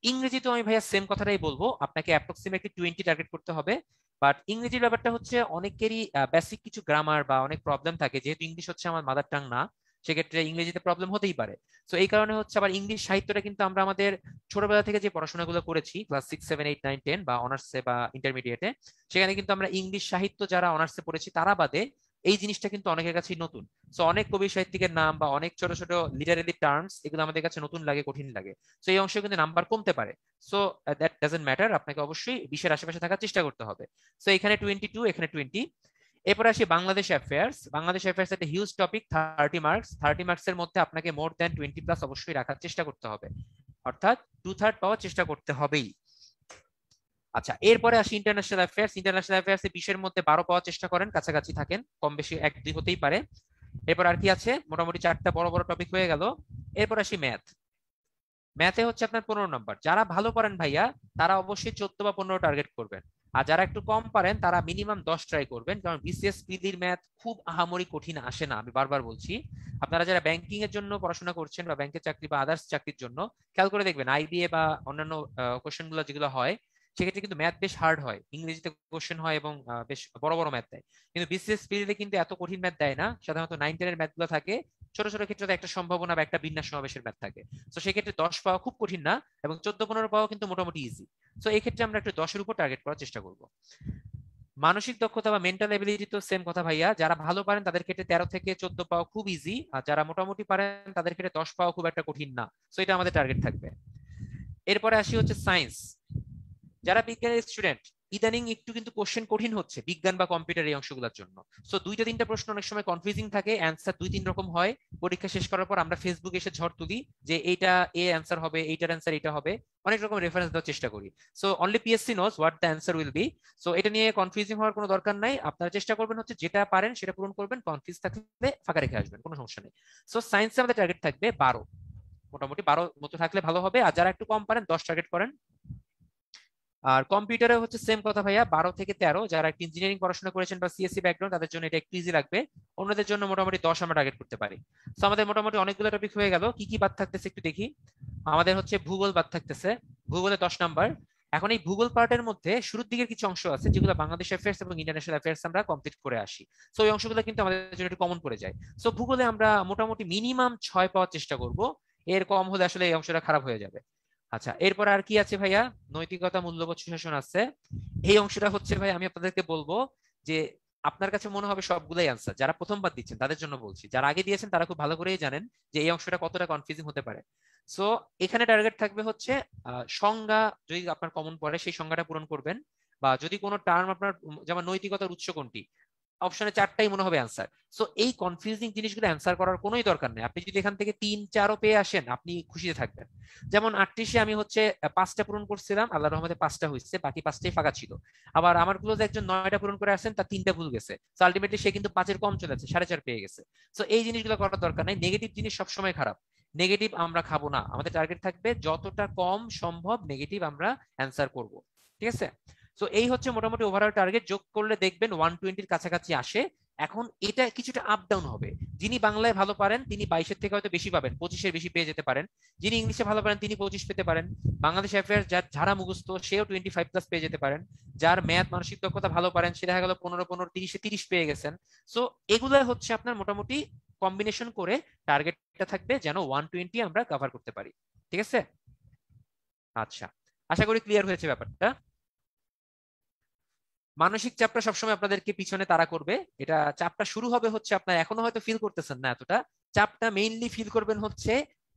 ইংরেজি তো আমি ভাইয়া সেম কথাটাই বলবো, আপনাকে অ্যাপ্রক্সিমেটলি 20 টার্গেট করতে হবে। বাট ইংরেজির ব্যাপারটা হচ্ছে অনেকেরই বেসিক কিছু গ্রামার বা অনেক প্রবলেম থাকে, যেহেতু ইংলিশ হচ্ছে আমার মাদার টাং না, সেক্ষেত্রে ইংরেজিতে প্রবলেম হতেই পারে। তো এই কারণে হচ্ছে আবার ইংলিশ সাহিত্যটা কিন্তু আমরা আমাদের ছোটবেলা থেকে যে পড়াশোনাগুলো করেছি ক্লাস 6, 7, 8, 9, 10 বা অনার্সে বা ইন্টারমিডিয়েটে, সেখানে কিন্তু আমরা ইংলিশ সাহিত্য যারা অনার্সে পড়েছি তারা বাদে এই জিনিসটা কিন্তু অনেকের কাছেই নতুন। সো অনেক কবি সাহিত্যিকের নাম বা অনেক ছোট ছোট লিটারেরি টার্মস এগুলো আমাদের কাছে নতুন লাগে, কঠিন লাগে। সো এই অংশে কিন্তু নাম্বার কমতে পারে। সো দ্যাট ডাজন্ট ম্যাটার, আপনাকে অবশ্যই 20-এর আশেপাশে থাকার চেষ্টা করতে হবে। সো এখানে 22, এখানে 20। এরপর আসি বাংলাদেশ অ্যাফেয়ার্স। বাংলাদেশ অ্যাফেয়ার্স একটা হিউজ টপিক, 30 মার্কস। 30 মার্কসের মধ্যে আপনাকে মোর দ্যান 20+ অবশ্যই রাখার চেষ্টা করতে হবে, অর্থাৎ 2/3 পাওয়ার চেষ্টা করতে হবেই। আচ্ছা, এরপরে আসি ইন্টারন্যাশনাল অ্যাফেয়ার্স। ইন্টারন্যাশনাল অ্যাফেয়ার্স 20-এর মধ্যে 12 পাওয়ার চেষ্টা করেন, কাছাকাছি থাকেন, কম বেশি 1-2 হতেই পারে। এরপর আর কি আছে, মোটামুটি 4টা বড় বড় টপিক হয়ে গেল। এরপর আসি ম্যাথ। ম্যাথে হচ্ছে আপনার 15 নম্বর। যারা ভালো পারেন ভাইয়া তারা অবশ্যই 14 বা 15 টার্গেট করবেন, আর যারা একটু কম পারেন তারা মিনিমাম 10 ট্রাই করবেন, কারণ বিসিএস পিডির ম্যাথ খুব আহামরি কঠিন আসে না, আমি বারবার বলছি। আপনারা যারা ব্যাংকিং এর জন্য পড়াশোনা করছেন বা ব্যাংকের চাকরি বা আদার্স চাকরির জন্য, খেয়াল করে দেখবেন আইবিএ বা অন্যান্য কোশ্চেন গুলো যেগুলো হয় সেক্ষেত্রে কিন্তু ম্যাথ বেশ হার্ড হয়, ইংরেজিতে কোশ্চেন হয় এবং বেশ বড় বড় ম্যাথ দেয়। কিন্তু বিসিএস পিডিতে কিন্তু এত কঠিন ম্যাথ দেয় না, সাধারণত 9-10-এর ম্যাথ গুলো থাকে, ছোট ছোট ক্ষেত্রে একটা সম্ভাবনা বা একটা বিন্যাস সমাবেশের ম্যাথ থাকে। তো সেক্ষেত্রে 10 পাওয়া খুব কঠিন না, এবং 14-15 পাওয়া কিন্তু মোটামুটি ইজি। তো এই ক্ষেত্রে আমরা একটু 10-এর উপর টার্গেট করার চেষ্টা করব। মানসিক দক্ষতা বা মেন্টাল এবিলিটি তো সেম কথা ভাইয়া, যারা ভালো পারেন তাদের ক্ষেত্রে 13 থেকে 14 পাওয়া খুব ইজি, আর যারা মোটামুটি পারেন তাদের ক্ষেত্রে 10 পাওয়া খুব একটা কঠিন না। তো এটা আমাদের টার্গেট থাকবে। এরপরে আসি হচ্ছে সায়েন্স। যারা বিজ্ঞানের স্টুডেন্ট, ইদানিং একটু কিন্তু কোশ্চেন কঠিন হচ্ছে বিজ্ঞান বা কম্পিউটার এই অংশগুলোর জন্য। সো 2-3টা প্রশ্ন অনেক সময় কনফিউজিং থাকে, অ্যান্সার 2-3 রকম হয়। পরীক্ষা শেষ করার পর আমরা ফেসবুকে এসে ঝড় তুলি যে এইটা এ অ্যান্সার হবে, এইটার অ্যান্সার এটা হবে, অনেক রকম রেফারেন্স দেওয়ার চেষ্টা করি। So only PSC knows what the answer will be. So এটা নিয়ে কনফিউজিং হওয়ার কোনো দরকার নাই, আপনারা চেষ্টা করবেন হচ্ছে যেটা পারেন সেটা পূরণ করবেন, কনফিউজ থাকলে ফাঁকা রেখে আসবেন, কোনো সমস্যা নেই। সো সায়েন্সে আমাদের টার্গেট থাকবে 12, মোটামুটি 12 মতো থাকলে ভালো হবে, আর যারা একটু কম পারেন 10 টার্গেট করেন। আর কম্পিউটারে হচ্ছে সেম কথা ভাইয়া, 12 থেকে 13, যারা একটু ইঞ্জিনিয়ারিং পড়াশোনা করেছেন বা সিএসসি ব্যাকগ্রাউন্ড তাদের জন্য এটা একটু ইজি লাগবে, অন্যদের জন্য মোটামুটি 10 আমরা টার্গেট করতে পারি। তো আমাদের মোটামুটি অনেকগুলো টপিক হয়ে গেল। কি কি বাদ থাকতেছে একটু দেখি। আমাদের হচ্ছে ভূগোল বাদ থাকতেছে, ভূগোলে 10 নাম্বার। এখন এই ভূগোল পার্টের মধ্যে শুরুর দিকের কিছু অংশ আছে যেগুলো বাংলাদেশ অ্যাফেয়ার্স এবং ইন্টারন্যাশনাল অ্যাফেয়ার্স আমরা কমপ্লিট করে আসি। সো এই অংশগুলো কিন্তু আমাদের জন্য একটু কমন পড়ে যায়। সো ভূগোলে আমরা মোটামুটি মিনিমাম 6 পাওয়ার চেষ্টা করব, এর কম হলে আসলে এই অংশটা খারাপ হয়ে যাবে। আচ্ছা, এরপর আর কি আছে ভাইয়া, নৈতিকতা, মূল্যবোধ, সুশাসন আছে। এই অংশটা হচ্ছে ভাই আমি আপনাদেরকে বলবো যে আপনার কাছে মনে হবে সবগুলাই অ্যান্সার, যারা প্রথমবার দিচ্ছেন তাদের জন্য বলছি, যারা আগে দিয়েছেন তারা খুব ভালো করেই জানেন যে এই অংশটা কতটা কনফিউজিং হতে পারে। সো এখানে টার্গেট থাকবে হচ্ছে সংজ্ঞা, যদি আপনার কমন পড়ে সেই সংজ্ঞাটা পূরণ করবেন, বা যদি কোনো টার্ম আপনার, যেমন নৈতিকতার উৎস কোনটি, অপশনে 4টাই মনে হবে অ্যান্সার। সো এই কনফিউজিং জিনিসগুলো অ্যান্সার করার কোনোই দরকার নেই, আপনি যদি এখান থেকে 3-4ও পেয়ে আসেন আপনি খুশিতে থাকবেন। যেমন 38-এ আমি হচ্ছে 5টা পূরণ করছিলাম, আল্লাহ রহমতে 5টা হয়েছে, বাকি 5টাই ফাঁকা ছিল। আবার আমার ক্লোজ একজন 9টা পূরণ করে আসেন, তার 3টা ভুল গেছে, সো আলটিমেটলি সে কিন্তু 5-এর কম চলে যাচ্ছে, 4.5 পেয়ে গেছে। সো এই জিনিসগুলো করার দরকার নাই, নেগেটিভ জিনিস সবসময় খারাপ, নেগেটিভ আমরা খাবো না, আমাদের টার্গেট থাকবে যতটা কম সম্ভব নেগেটিভ আমরা অ্যান্সার করব। ঠিক আছে, তো এই হচ্ছে মোটামুটি ওভারঅল টার্গেট, যোগ করলে দেখবেন 120-এর কাছাকাছি আসে। এখন এটা কিছুটা আপ ডাউন হবে, যিনি বাংলায় ভালো পারেন তিনি 22-এর থেকে হয়তো বেশি পাবেন, 25-এর বেশি পেয়ে যেতে পারেন, যিনি ইংলিশে ভালো পারেন তিনি 25 পেতে পারেন, বাংলাদেশ অ্যাফেয়ার্স যার ঝাড়া মুখস্থ সেও 25+ পেয়ে যেতে পারেন, যার ম্যাথ মানসিক দক্ষতা ভালো পারেন সে দেখা গেল 15-15, 30-এ 30 পেয়ে গেছেন। সো এগুলো হচ্ছে আপনার মোটামুটি কম্বিনেশন করে টার্গেটটা থাকবে যেন 120 আমরা কভার করতে পারি। ঠিক আছে, আচ্ছা, আশা করি ক্লিয়ার হয়েছে ব্যাপারটা। মানসিক চাপটা সবসময় আপনাদেরকে পিছনে তাড়া করবে, এটা চাপটা শুরু হবে হচ্ছে আপনার এখনো হয়তো ফিল করতেছেন না এতটা, চাপটা মেইনলি ফিল করবেন হচ্ছে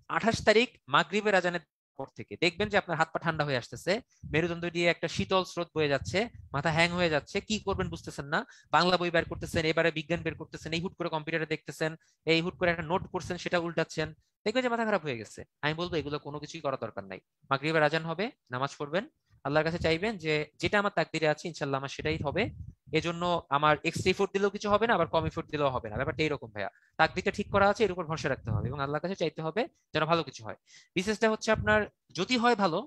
28 তারিখ মাগরিবের আজানের পর থেকে দেখবেন যে আপনার হাত পা ঠান্ডা হয়ে আসতেছে, মেরুদণ্ড দিয়ে একটা শীতল স্রোত বয়ে যাচ্ছে, মাথা হ্যাং হয়ে যাচ্ছে, কি করবেন বুঝতেছেন না, বাংলা বই বের করতেছেন, এবারে বিজ্ঞান বের করতেছেন, এই হুট করে কম্পিউটারে দেখতেছেন, এই হুট করে একটা নোট করছেন সেটা উল্টাচ্ছেন, দেখবেন যে মাথা খারাপ হয়ে গেছে। আমি বলবো এগুলো কোনো কিছুই করা দরকার নাই। মাগরিবের আজান হবে, নামাজ পড়বেন, আল্লাহর কাছে চাইবেন যে যেটা আমার তাকদিরে আছে ইনশাল্লাহ আমার সেটাই হবে। এজন্য আমার এক্সট্রা এফোর্ট দিলেও কিছু হবে না, আবার কম এফোর্ট দিলেও হবে না, ব্যাপারটা এরকম ভাইয়া। তাকদিরটা ঠিক করা আছে, এর উপর ভরসা রাখতে হবে এবং আল্লাহর কাছে চাইতে হবে যেন ভালো কিছু হয়। বিশেষটা হচ্ছে আপনার যদি হয় ভালো,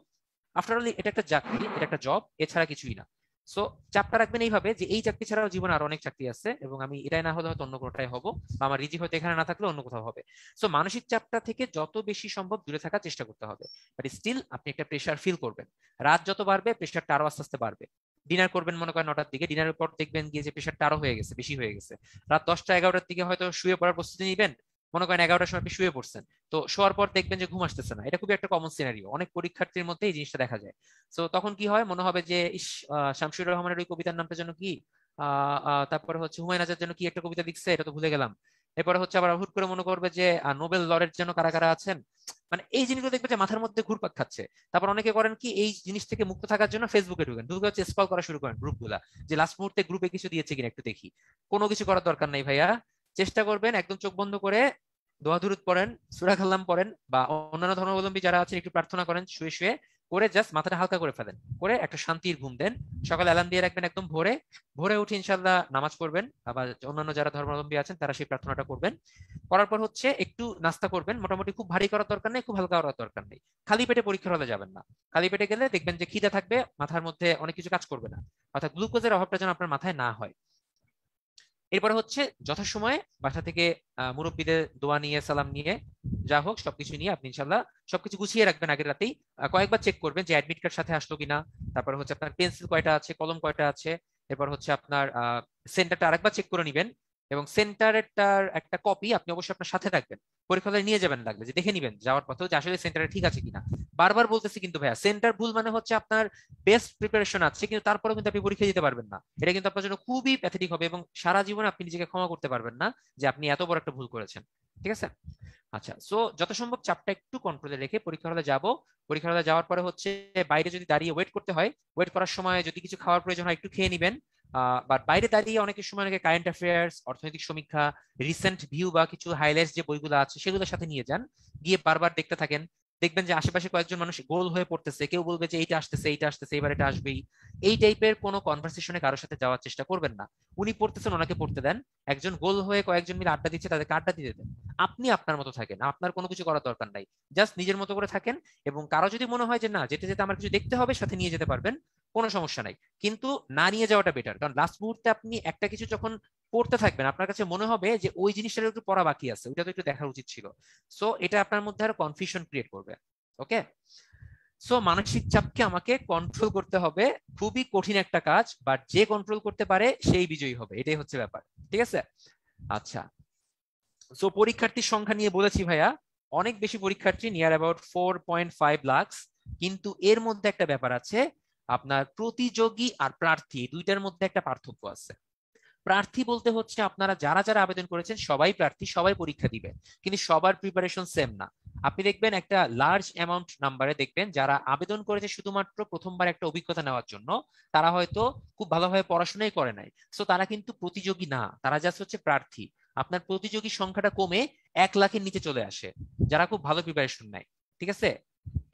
আফটার অল এটা একটা চাকরি, এটা একটা জব, এছাড়া কিছুই না। সো চাপটা রাখবেন এইভাবে যে এই চাকরি ছাড়াও জীবনে আরো অনেক চাকরি আছে এবং আমি এটাই না হলে হয়তো অন্য কোনোটাই হবো, বা আমার রিজিক হয়তো এখানে না থাকলে অন্য কোথাও হবে। সো মানসিক চাপটা থেকে যত বেশি সম্ভব দূরে থাকার চেষ্টা করতে হবে। বাট স্টিল আপনি একটা প্রেশার ফিল করবেন, রাত যত বাড়বে প্রেশারটা আরো আস্তে আস্তে বাড়বে। ডিনার করবেন মনে করেন 9টার দিকে, ডিনারের পর দেখবেন গিয়ে যে প্রেশারটা আরো হয়ে গেছে, বেশি হয়ে গেছে। রাত 10টা 11টার দিকে হয়তো শুয়ে পড়ার প্রস্তুতি নিবেন, মনে করেন 11টার সময় আপনি শুয়ে পড়ছেন, তো শোয়ার পর দেখবেন যে ঘুম আসতেছে না। এটা খুবই একটা কমন সিনারিও, অনেক পরীক্ষার্থীর মধ্যে এই জিনিসটা দেখা যায়। তো তখন কি হয়, মনে হবে যে ইস, শামসুর রহমানের ওই কবিতার নামটা যেন কি, তারপরে হচ্ছে হুমায়ুন আজাদ যেন কি একটা কবিতা লিখছে, এটা তো ভুলে গেলাম। এরপরে হচ্ছে আবার হুট করে মনে করবে যে নোবেল লরেট যেন কারা কারা আছেন, মানে এই জিনিসগুলো দেখবে যে মাথার মধ্যে ঘুরপাক খাচ্ছে। তারপর অনেকে করেন কি, এই জিনিস থেকে মুক্ত থাকার জন্য ফেসবুকে ঢুকেন, ঢুকে হচ্ছে স্ক্রল করা শুরু করেন গ্রুপ গুলা, যে লাস্ট মুহূর্তে গ্রুপে কিছু দিয়েছে কিনা একটু দেখি। কোনো কিছু করার দরকার নাই ভাইয়া। চেষ্টা করবেন একদম চোখ বন্ধ করে দোয়া দুরুদ পড়েন, সূরা কালাম পড়েন, বা অন্যান্য ধর্মাবলম্বী যারা আছেন একটু প্রার্থনা করেন শুয়ে শুয়ে, করে জাস্ট মাথাটা হালকা করে ফেলেন, করে একটা শান্তির ঘুম দেন। সকালে অ্যালার্ম দিয়ে রাখবেন একদম ভোরে, ভোরে উঠে ইনশাল্লাহ নামাজ পড়বেন, আবার অন্যান্য যারা ধর্মাবলম্বী আছেন তারা সেই প্রার্থনাটা করবেন। করার পর হচ্ছে একটু নাস্তা করবেন, মোটামুটি খুব ভারী করার দরকার নেই, খুব হালকা করার দরকার নেই। খালি পেটে পরীক্ষার হলে যাবেন না। খালি পেটে গেলে দেখবেন যে খিদে থাকবে, মাথার মধ্যে অনেক কিছু কাজ করবে না, অর্থাৎ গ্লুকোজের অভাবটা যেন আপনার মাথায় না হয়। এরপরে হচ্ছে যথাসময়ে বাসা থেকে মুরব্বীদের দোয়া নিয়ে, সালাম নিয়ে, যা হোক সবকিছু নিয়ে আপনি ইনশাল্লাহ সবকিছু গুছিয়ে রাখবেন আগের রাতেই। কয়েকবার চেক করবেন যে অ্যাডমিট কার্ড সাথে আসলো কিনা, তারপর হচ্ছে আপনার পেন্সিল কয়টা আছে, কলম কয়টা আছে, এরপর হচ্ছে আপনার সেন্টারটা আরেকবার চেক করে নিবেন, এবং সেন্টারেরটার একটা কপি আপনি অবশ্যই আপনার সাথে রাখবেন। পরীক্ষা হলে নিয়ে যাবেন, লাগবে যে দেখে নিবেন যাওয়ার পথে যে আসলে সেন্টারে ঠিক আছে কিনা। বারবার বলতেছি কিন্তু ভাইয়া, সেন্টার ভুল মানে হচ্ছে আপনার বেস্ট প্রিপারেশন আছে কিন্তু তারপরেও কিন্তু আপনি পরীক্ষা দিতে পারবেন না। এটা কিন্তু আপনার জন্য খুবই প্যাথেটিক হবে এবং সারা জীবনে আপনি নিজেকে ক্ষমা করতে পারবেন না যে আপনি এত বড় একটা ভুল করেছেন। ঠিক আছে? আচ্ছা, সো যত সম্ভব চাপটা একটু কন্ট্রোলে রেখে পরীক্ষা হলে যাব। পরীক্ষা হলে যাওয়ার পরে হচ্ছে বাইরে যদি দাঁড়িয়ে ওয়েট করতে হয়, ওয়েট করার সময় যদি কিছু খাওয়ার প্রয়োজন হয় একটু খেয়ে নিবেন। বাট বাইরে দাঁড়িয়ে অনেকের সময় অনেকে কারেন্ট অ্যাফেয়ার্স, অর্থনৈতিক সমীক্ষা, রিসেন্ট ভিউ বা কিছু হাইলাইটস যে বইগুলো আছে সেগুলোর সাথে নিয়ে যান, গিয়ে বারবার দেখতে থাকেন। দেখবেন যে আশেপাশে কয়েকজন মানুষ গোল হয়ে পড়তেছে, কেউ বলবে যে এইটা আসতেছে, এইটা আসতেছে, এবার এটা আসবেই। এই টাইপের কোনো কনভারসেশনে কারোর সাথে যাওয়ার চেষ্টা করবেন না। উনি পড়তেছেন, ওনাকে পড়তে দেন। একজন গোল হয়ে কয়েকজন মিলে আড্ডা দিচ্ছে, তাদেরকে আড্ডা দিতে দেন। আপনি আপনার মতো থাকেন, আপনার কোনো কিছু করার দরকার নাই, জাস্ট নিজের মতো করে থাকেন। এবং কারো যদি মনে হয় যে না যেতে যেতে আমার কিছু দেখতে হবে, সাথে নিয়ে যেতে পারবেন, কোনো সমস্যা নাই। কিন্তু না নিয়ে যাওয়াটা বেটার, কারণ লাস্ট মুহূর্তে আপনি একটা কিছু যখন পড়তে থাকবেন আপনার কাছে মনে হবে যে ওই জিনিসটার একটু পড়া বাকি আছে, ওইটা তো একটু দেখা উচিত ছিল। সো এটা আপনার মধ্যে আরো কনফিউশন ক্রিয়েট করবে। ওকে, সো মানসিক চাপকে আমাকে কন্ট্রোল করতে হবে, খুবই কঠিন একটা কাজ, বাট যে কন্ট্রোল করতে পারে সেই বিজয়ী হবে, এটাই হচ্ছে ব্যাপার। ঠিক আছে? আচ্ছা, সো পরীক্ষার্থীর সংখ্যা নিয়ে বলেছি ভাইয়া, অনেক বেশি পরীক্ষার্থী, নিয়ার অ্যাবাউট 4.5 লাখ। কিন্তু এর মধ্যে একটা ব্যাপার আছে, আপনার প্রতিযোগী আর প্রার্থী দুইটার মধ্যে একটা পার্থক্য আছে। প্রার্থী বলতে হচ্ছে আপনারা যারা যারা আবেদন করেছেন সবাই প্রার্থী, সবাই পরীক্ষা দিবে, কিন্তু সবার প্রিপারেশন সেম না। আপনি দেখবেন একটা লার্জ অ্যামাউন্ট নাম্বারে দেখবেন যারা আবেদন করেছে শুধুমাত্র প্রথমবার একটা অভিজ্ঞতা নেওয়ার জন্য, তারা হয়তো খুব ভালোভাবে পড়াশোনাই করে নাই। সো তারা কিন্তু প্রতিযোগী না, তারা জাস্ট হচ্ছে প্রার্থী। আপনার প্রতিযোগী সংখ্যাটা কমে 1 লাখের নিচে চলে আসে যারা খুব ভালো প্রিপারেশন নেয়। ঠিক আছে?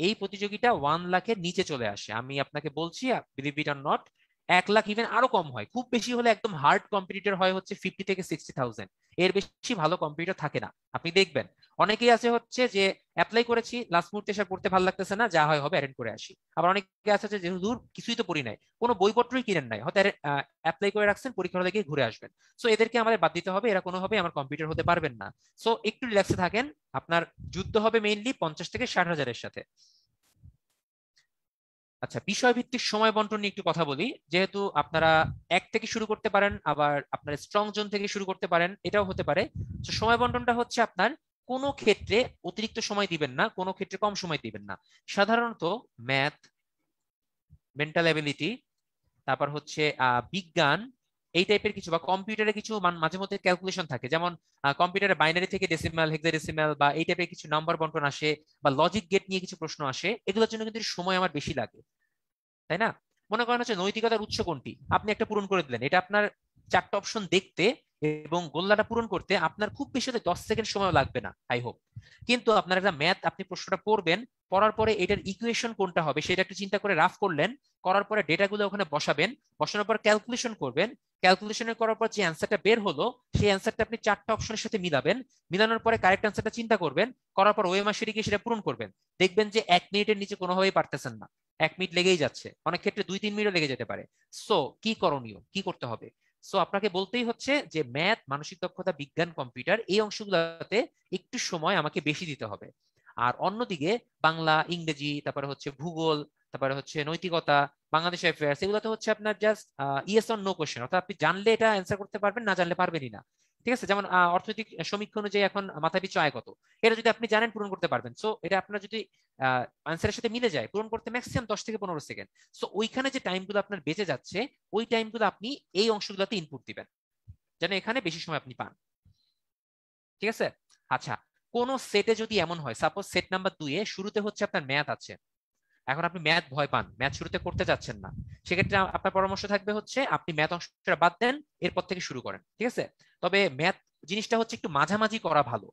এই প্রতিযোগিতা 1 লাখের নিচে চলে আসে, আমি আপনাকে বলছি, believe it or not. 1 lakh even আরো কম হয়, খুব বেশি হলে একদম হার্ড কম্পিটিটর হয় হচ্ছে 50 থেকে 60,000, এর বেশি ভালো কম্পিটিটর থাকে না। আপনি দেখবেন অনেকেই আছে হচ্ছে যে অ্যাপ্লাই করেছি, লাস্ট মুহূর্তে এসে পড়তে ভালো লাগতেছে না, যা হয় হবে অ্যাটেন্ড করে আসি। আবার অনেকে আছে যে দূর কিছুই তো পড়ি নাই, কোনো বইপত্রই কিনেন নাই, হয়তো অ্যাপ্লাই করে রাখছেন, পরীক্ষা হলে গিয়ে ঘুরে আসবেন। সো এদেরকে আমাদের বাদ দিতে হবে, এরা কোনোভাবে আমার কম্পিউটার হতে পারবেন না। সো একটু রিল্যাক্সে থাকেন, আপনার যুদ্ধ হবে মেইনলি 50 থেকে 60 হাজারের সাথে। আচ্ছা, বিষয়ভিত্তিক সময় বন্টন নিয়ে একটু কথা বলি। যেহেতু আপনারা 1 থেকে শুরু করতে পারেন, আবার আপনার স্ট্রং জোন থেকে শুরু করতে পারেন, এটাও হতে পারে। তো সময় বন্টনটা হচ্ছে আপনার কোনো ক্ষেত্রে অতিরিক্ত সময় দিবেন না, কোনো ক্ষেত্রে কম সময় দিবেন না। সাধারণত ম্যাথ, মেন্টাল অ্যাবিলিটি, তারপর হচ্ছে বিজ্ঞান, এই টাইপের কিছু, বা কম্পিউটারে কিছু মাঝে মধ্যে ক্যালকুলেশন থাকে, যেমন কম্পিউটারে বাইনারি থেকে ডেসিমাল, হেক্সাডেসিমাল বা এই টাইপের কিছু নাম্বার বন্টন আসে, বা লজিক গেট নিয়ে কিছু প্রশ্ন আসে, এগুলোর জন্য কিন্তু সময় আমার বেশি লাগে, তাই না? মনে করেন হচ্ছে নৈতিকতার উৎস কোনটি, আপনি একটা পূরণ করে দিলেন, এটা আপনার 4টা অপশন দেখতে এবং গোল্লাটা পূরণ করতে আপনার খুব বেশি হতে 10 সেকেন্ড সময় লাগবে না, আই হোপ। কিন্তু আপনার একটা ম্যাথ, আপনি প্রশ্নটা পড়বেন, পড়ার পরে এটার ইকুয়েশন কোনটা হবে সেটা একটু চিন্তা করে রাফ করলেন, করার পরে ডেটাগুলো ওখানে বসাবেন, বসানোর পর ক্যালকুলেশন করবেন, ক্যালকুলেশনের করার পর যে অ্যান্সারটা বের হলো সেই অ্যান্সারটা আপনি 4টা অপশনের সাথে মিলাবেন, মিলানোর পরে কারেক্ট অ্যান্সারটা চিন্তা করবেন, করার পর ওএমআর শিটে গিয়ে সেটা পূরণ করবেন। দেখবেন যে 1 মিনিটের নিচে কোনোভাবেই পারতেছেন না, 1 মিনিট লেগেই যাচ্ছে, অনেক ক্ষেত্রে 2-3 মিনিটও লেগে যেতে পারে। সো কি করণীয়, কি করতে হবে? সো আপনাকে বলতেই হচ্ছে যে ম্যাথ, মানসিক দক্ষতা, বিজ্ঞান, কম্পিউটার এই অংশগুলোতে একটু সময় আমাকে বেশি দিতে হবে। আর অন্যদিকে বাংলা, ইংরেজি, তারপরে হচ্ছে ভূগোল, তারপরে হচ্ছে নৈতিকতা, বাংলাদেশ অ্যাফেয়ার্স, এগুলোতে হচ্ছে আপনার just yes or no question, অর্থাৎ আপনি জানলে এটা অ্যান্সার করতে পারবেন, না জানলে পারবেনই না। ঠিক আছে, যেমন অর্থনৈতিক সমীক্ষা অনুযায়ী এখন মাথা পিছু আয় কত, এটা যদি আপনি জানেন পূরণ করতে পারবেন। সো এটা আপনার যদি আনসারের সাথে মিলে যায়, পূরণ করতে ম্যাক্সিমাম 10 থেকে 15 সেকেন্ড। সো ওইখানে যে টাইমগুলো আপনার বেঁচে যাচ্ছে, ওই টাইমগুলো আপনি এই অংশগুলোতে ইনপুট দিবেন, যেন এখানে বেশি সময় আপনি পান। ঠিক আছে? আচ্ছা, কোন সেটে যদি এমন হয়, সাপোজ সেট নাম্বার 2 এ শুরুতে হচ্ছে আপনার ম্যাথ আছে, এখন আপনি ম্যাথ ভয় পান, ম্যাথ শুরুতে করতে যাচ্ছেন না, সেক্ষেত্রে আপনার পরামর্শ থাকবে হচ্ছে আপনি ম্যাথ অংশটা বাদ দেন, এরপর থেকে শুরু করেন। ঠিক আছে? তবে ম্যাথ জিনিসটা হচ্ছে একটু মাঝামাঝি করা ভালো,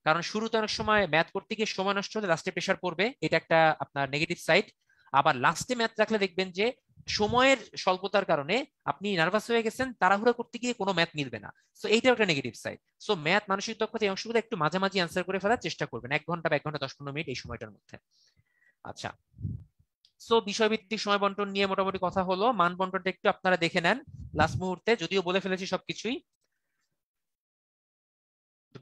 কারণ শুরুতে অনেক সময় ম্যাথ করতে গিয়ে সময় নষ্ট হলে লাস্টে প্রেশার পড়বে, এটা একটা আপনার নেগেটিভ সাইড। আবার লাস্টে ম্যাথ রাখলে দেখবেন যে সময়ের স্বল্পতার কারণে আপনি নার্ভাস হয়ে গেছেন, তাড়াহুড়া করতে গিয়ে কোনো ম্যাথ মিলবে না। সো এইটাও একটা নেগেটিভ সাইড। সো ম্যাথ, মানসিক দক্ষতা এই অংশগুলো একটু মাঝামাঝি অ্যান্সার করে ফেলার চেষ্টা করবেন 1 ঘন্টা বা 1 ঘন্টা 10-15 মিনিট এই সময়টার মধ্যে। আচ্ছা, সো বিষয়ভিত্তিক সময় বন্টন নিয়ে মোটামুটি কথা হলো, মান বন্টনটা একটু আপনারা দেখে নেন লাস্ট মুহূর্তে, যদিও বলে ফেলেছি সবকিছুই।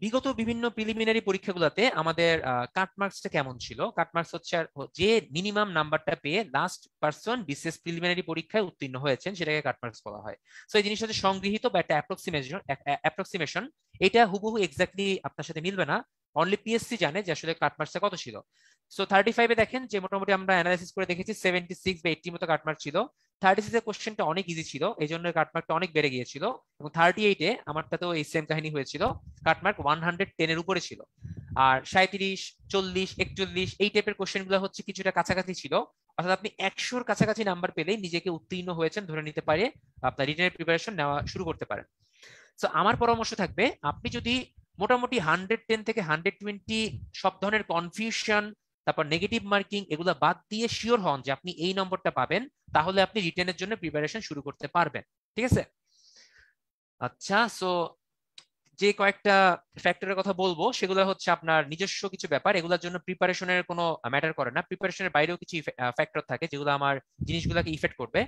বিগত বিভিন্ন প্রিলিমিনারি পরীক্ষাগুলোতে আমাদের কাট মার্কসটা কেমন ছিল? কাট মার্কস হচ্ছে যে মিনিমাম নাম্বারটা পেয়ে লাস্ট পারসন বিসিএস প্রিলিমিনারি পরীক্ষায় উত্তীর্ণ হয়েছেন, সেটাকে কাট মার্কস বলা হয়। সো এই জিনিসটা হচ্ছে সংগৃহীত বা একটা অ্যাপ্রক্সিমেশন, এটা হুবহু এক্স্যাক্টলি আপনার সাথে মিলবে না, অনলি পিএসসি জানে যে আসলে কাট মার্কসটা কত ছিল। সো 35-এ দেখেন যে মোটামুটি আমরা অ্যানালাইসিস করে দেখেছি 76 বা 80 মতো কাট মার্ক ছিল। 36 এর কোশ্চেনটা অনেক ইজি ছিল, এই জন্য কাট মার্কটা অনেক বেড়ে গিয়েছিল, এবং 38-এ আমারটা তো এই সেম কাহিনী হয়েছিল, কাটমার্ক 110 এর উপরে ছিল। আর 37, 40, 41 এই টাইপের কোশ্চেন গুলো হচ্ছে কিছুটা কাছাকাছি ছিল, অর্থাৎ আপনি 100-র কাছাকাছি নাম্বার পেলেই নিজেকে উত্তীর্ণ হয়েছেন ধরে নিতে পারে, আপনার রিটেনের প্রিপারেশন নেওয়া শুরু করতে পারেন। সো আমার পরামর্শ থাকবে, আপনি যদি মোটামুটি 110 থেকে 120 সব ধরনের কনফিউশন, তারপর নেগেটিভ মার্কিং এগুলো বাদ দিয়ে শিওর হন যে আপনি এই নম্বরটা পাবেন, তাহলে আপনি রিটেনের জন্য প্রিপারেশন শুরু করতে পারবেন। ঠিক আছে? আচ্ছা, সো যে কয়েকটা ফ্যাক্টরের কথা বলবো সেগুলো হচ্ছে আপনার নিজস্ব কিছু ব্যাপার, এগুলোর জন্য প্রিপারেশনের কোনো ম্যাটার করে না, প্রিপারেশনের বাইরেও কিছু ফ্যাক্টর থাকে যেগুলো আমার জিনিসগুলোকে ইফেক্ট করবে।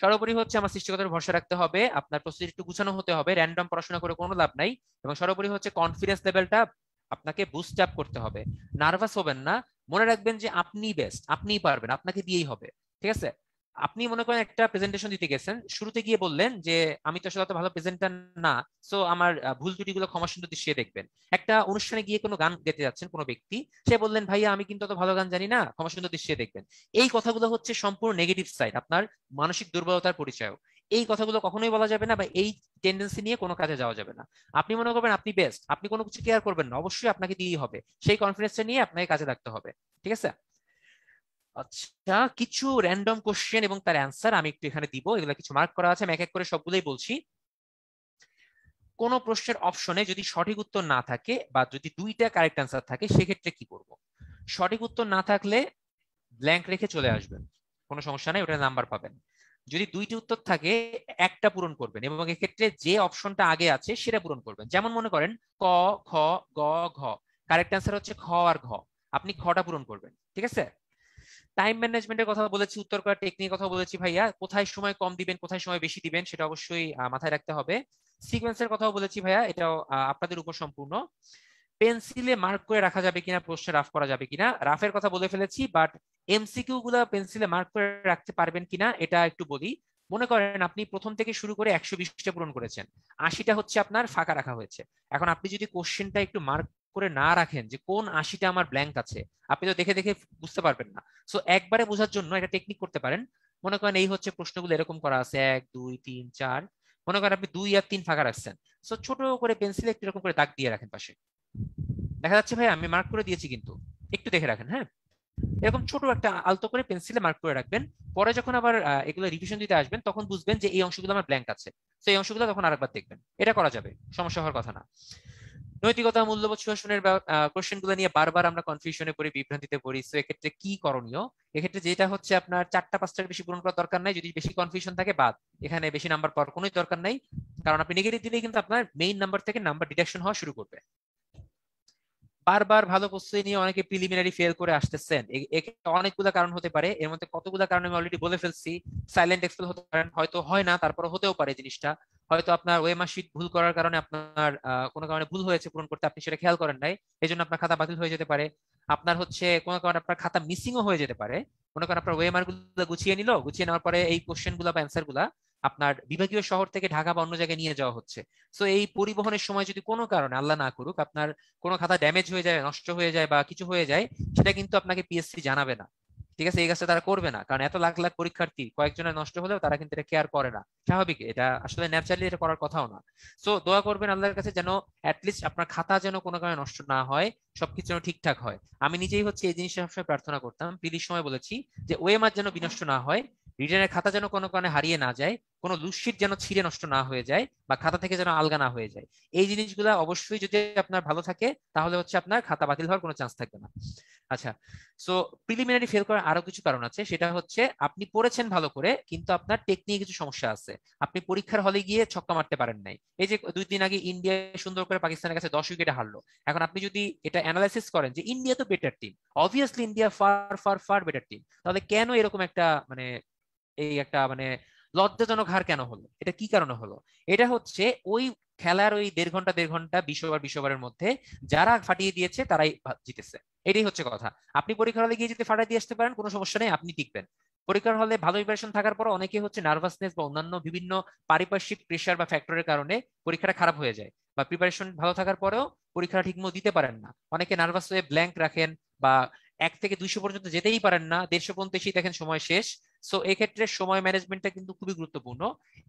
সর্বোপরি হচ্ছে আমার সৃষ্টিকতার ভরসা রাখতে হবে, আপনার প্রস্তুতি একটু গুছানো হতে হবে, র্যান্ডম পড়াশোনা করে কোনো লাভ নাই, এবং সর্বোপরি হচ্ছে কনফিডেন্স লেভেলটা আপনাকে বুস্ট আপ করতে হবে। নার্ভাস হবেন না, মনে রাখবেন যে আপনি বেস্ট, আপনিই পারবেন, আপনাকে দিয়েই হবে। ঠিক আছে? আপনি মনে করেন একটা প্রেজেন্টেশন দিতে গেছেন, শুরুতে গিয়ে বললেন যে আমি তো আসলে অত ভালো প্রেজেন্টার না, সো আমার ভুল ত্রুটিগুলো ক্ষমা সুন্দর দৃষ্টিতে দেখবেন। একটা অনুষ্ঠানে গিয়ে কোনো গান গেতে যাচ্ছেন কোনো ব্যক্তি, সে বললেন ভাইয়া আমি কিন্তু অত ভালো গান জানি না, ক্ষমা সুন্দর দৃষ্টিতে দেখবেন। এই কথাগুলো হচ্ছে সম্পূর্ণ নেগেটিভ সাইড, আপনার মানসিক দুর্বলতার পরিচয়। এই কথাগুলো কখনোই বলা যাবে না, বা এই টেন্ডেন্সি নিয়ে কোনো কাজে যাওয়া যাবে না। আপনি মনে করবেন আপনি বেস্ট, আপনি কোনো কিছু কেয়ার করবেন না, অবশ্যই আপনাকে দিয়েই হবে, সেই কনফিডেন্সটা নিয়ে আপনাকে কাজে লাগতে হবে। ঠিক আছে? আচ্ছা, কিছু র্যান্ডম কোশ্চেন এবং তার অ্যান্সার আমি একটু এখানে দিব, এগুলো কিছু মার্ক করা আছে, আমি এক এক করে সবগুলোই বলছি। কোন প্রশ্নের অপশনে যদি সঠিক উত্তর না থাকে বা যদি 2টা কারেক্ট অ্যান্সার থাকে সেক্ষেত্রে কি করব? সঠিক উত্তর না থাকলে ব্ল্যাঙ্ক রেখে চলে আসবেন, কোনো সমস্যা নাই, ওটা নাম্বার পাবেন। যদি 2টি উত্তর থাকে একটা পূরণ করবেন, এবং এক্ষেত্রে যে অপশনটা আগে আছে সেটা পূরণ করবেন। যেমন মনে করেন ক, খ, গ, ঘ, কারেক্ট অ্যান্সার হচ্ছে খ আর ঘ, আপনি খটা পূরণ করবেন। ঠিক আছে? টাইম ম্যানেজমেন্টের কথা বলেছি, উত্তর করার টেকনিকের কথা বলেছি ভাইয়া, কোথায় সময় কম দিবেন কোথায় সময় বেশি দিবেন সেটা অবশ্যই মাথায় রাখতে হবে। সিকোয়েন্সের কথাও বলেছি ভাইয়া, এটাও আপনাদের উপর সম্পূর্ণ। পেন্সিলে মার্ক করে রাখা যাবে কিনা, প্রশ্নে রাফ করা যাবে কিনা, রাফের কথা বলে ফেলেছি, বাট এমসিকিউ গুলা পেন্সিলে মার্ক করে রাখতে পারবেন কিনা এটা একটু বলি। মনে করেন আপনি প্রথম থেকে শুরু করে 120টা পূরণ করেছেন, 80টা হচ্ছে আপনার ফাঁকা রাখা হয়েছে। এখন আপনি যদি কোশ্চেনটা একটু মার্ক করে না রাখেন যে কোন 80টা আমার ব্ল্যাঙ্ক আছে, আপনি তো দেখে দেখে বুঝতে পারবেন না। সো একবারে বোঝার জন্য একটা টেকনিক করতে পারেন, মনে করেন এই হচ্ছে প্রশ্নগুলো এরকম করা আছে 1, 2, 3, 4, মনে করেন আপনি 2 আর 3 ফাঁকা রাখছেন, সো ছোট করে পেন্সিলে একটু এরকম করে দাগ দিয়ে রাখেন পাশে। দেখা যাচ্ছে ভাই আমি মার্ক করে দিয়েছি, কিন্তু একটু দেখে রাখেন। হ্যাঁ, এরকম ছোট একটা আলতো করে পেন্সিলে মার্ক করে রাখবেন। পরে যখন আবার এগুলো রিভিশন দিতে আসবেন তখন বুঝবেন যে এই অংশগুলো আমার ব্ল্যাঙ্ক আছে, তো এই অংশগুলো তখন আরেকবার দেখবেন। এটা করা যাবে, সমস্যা হওয়ার কথা না। নৈতিকতা, মূল্যবোধ, সুশাসনের কোশ্চেন গুলো নিয়ে বারবার আমরা কনফিউশনে পড়ি, বিভ্রান্তিতে পড়ি। সো এক্ষেত্রে কি করণীয়? এক্ষেত্রে যেটা হচ্ছে, আপনার 4টা 5টার বেশি পূরণ করার দরকার নাই। যদি বেশি কনফিউশন থাকে বাদ, এখানে বেশি নাম্বার পাওয়ার কোনো দরকার নাই, কারণ আপনি নেগেটিভ দিলেই কিন্তু আপনার মেইন নাম্বার থেকে নাম্বার ডিডাকশন হওয়া শুরু করবে। বারবার ভালো প্রস্তুতি নিয়ে অনেকে প্রিলিমিনারি ফেল করে আসতেছেন, অনেকগুলো কারণ হতে পারে। এর মধ্যে কতগুলো কারণ আমি অলরেডি বলে ফেলছি। সাইলেন্ট এক্সপেল হতে পারেন, হয়তো হয় না, তারপরে হতেও পারে জিনিসটা। হয়তো আপনার ওয়েমার শিট ভুল করার কারণে আপনার কোনো কারণে ভুল হয়েছে পূরণ করতে, আপনি সেটা খেয়াল করেন নাই, এই জন্য আপনার খাতা বাতিল হয়ে যেতে পারে। আপনার হচ্ছে কোনো কারণে আপনার খাতা মিসিংও হয়ে যেতে পারে। মনে করেন আপনার ওয়েমার গুলো গুছিয়ে নেওয়ার পরে এই কোশ্চেন গুলা বা অ্যান্সার গুলা আপনার বিভাগীয় শহর থেকে ঢাকা বা অন্য জায়গায় নিয়ে যাওয়া হচ্ছে। সো এই পরিবহনের সময় যদি কোনো কারণে, আল্লাহ না করুক, আপনার কোনো খাতা ড্যামেজ হয়ে যায়, নষ্ট হয়ে যায় বা কিছু হয়ে যায়, সেটা কিন্তু আপনাকে পিএসসি জানাবে না। ঠিক আছে, এই কাজটা তারা করবে না, কারণ এত লাখ লাখ পরীক্ষার্থী কয়েকজনের নষ্ট হলেও তারা কিন্তু এটা কেয়ার করে না। স্বাভাবিক, এটা আসলে ন্যাচারালি এটা করার কথাও না। সো দোয়া করবেন আল্লাহর কাছে যেন অ্যাটলিস্ট আপনার খাতা যেন কোনো কারণে নষ্ট না হয়, সবকিছু যেন ঠিকঠাক হয়। আমি নিজেই হচ্ছে এই জিনিসটা সবসময় প্রার্থনা করতাম, পিলির সময় বলেছি যে ওয়েমার যেন বিনষ্ট না হয়, রিটার্নের খাতা যেন কোনো কারণে হারিয়ে না যায়, কোনো লুসশিট যেন ছিঁড়ে নষ্ট না হয়ে যায়, বা খাতা থেকে যেন আলগা না হয়ে যায়। এই জিনিসগুলো অবশ্যই যদি আপনার ভালো থাকে, তাহলে হচ্ছে আপনার খাতা বাতিল হওয়ার কোনো চান্স থাকবে না। আচ্ছা, সো প্রিলিমিনারি ফেল করার আরো কিছু কারণ আছে। সেটা হচ্ছে আপনি পড়েছেন ভালো করে, কিন্তু আপনার টেকনিকে কিছু সমস্যা আছে। আপনি পরীক্ষার হলে গিয়ে ছক্কা মারতে পারেন নাই। এই যে 2 দিন আগে ইন্ডিয়া সুন্দর করে পাকিস্তানের কাছে 10 উইকেটে হারলো। এখন আপনি যদি এটা অ্যানালাইসিস করেন যে ইন্ডিয়া তো better team, obviously India far far far better team, তাহলে কেন এরকম একটা মানে এই একটা লজ্জাজনক হার কেন হলো? এটা কি কারণে হলো? এটা হচ্ছে ওই খেলার ওই 1.5 ঘন্টা 20 ওভারের মধ্যে যারা ফাটিয়ে দিয়েছে তারাই জিতেছে। এটাই হচ্ছে কথা। আপনি পরীক্ষার হলে গিয়ে যদি ফাটাই দিয়ে আসতে পারেন, কোনো সমস্যা নেই, আপনি টিকবেন। পরীক্ষার হলে ভালো প্রিপারেশন থাকার পর অনেকে হচ্ছে নার্ভাসনেস বা অন্যান্য বিভিন্ন পারিপার্শ্বিক প্রেশার বা ফ্যাক্টরের কারণে পরীক্ষাটা খারাপ হয়ে যায়, বা প্রিপারেশন ভালো থাকার পরেও পরীক্ষাটা ঠিকমতো দিতে পারেন না। অনেকে নার্ভাস হয়ে ব্ল্যাঙ্ক রাখেন, বা 1 থেকে 200 পর্যন্ত যেতেই পারেন না, 150 পর্যন্ত এসেই দেখেন সময় শেষ। সো এক্ষেত্রে সময় ম্যানেজমেন্টটা কিন্তু খুবই গুরুত্বপূর্ণ।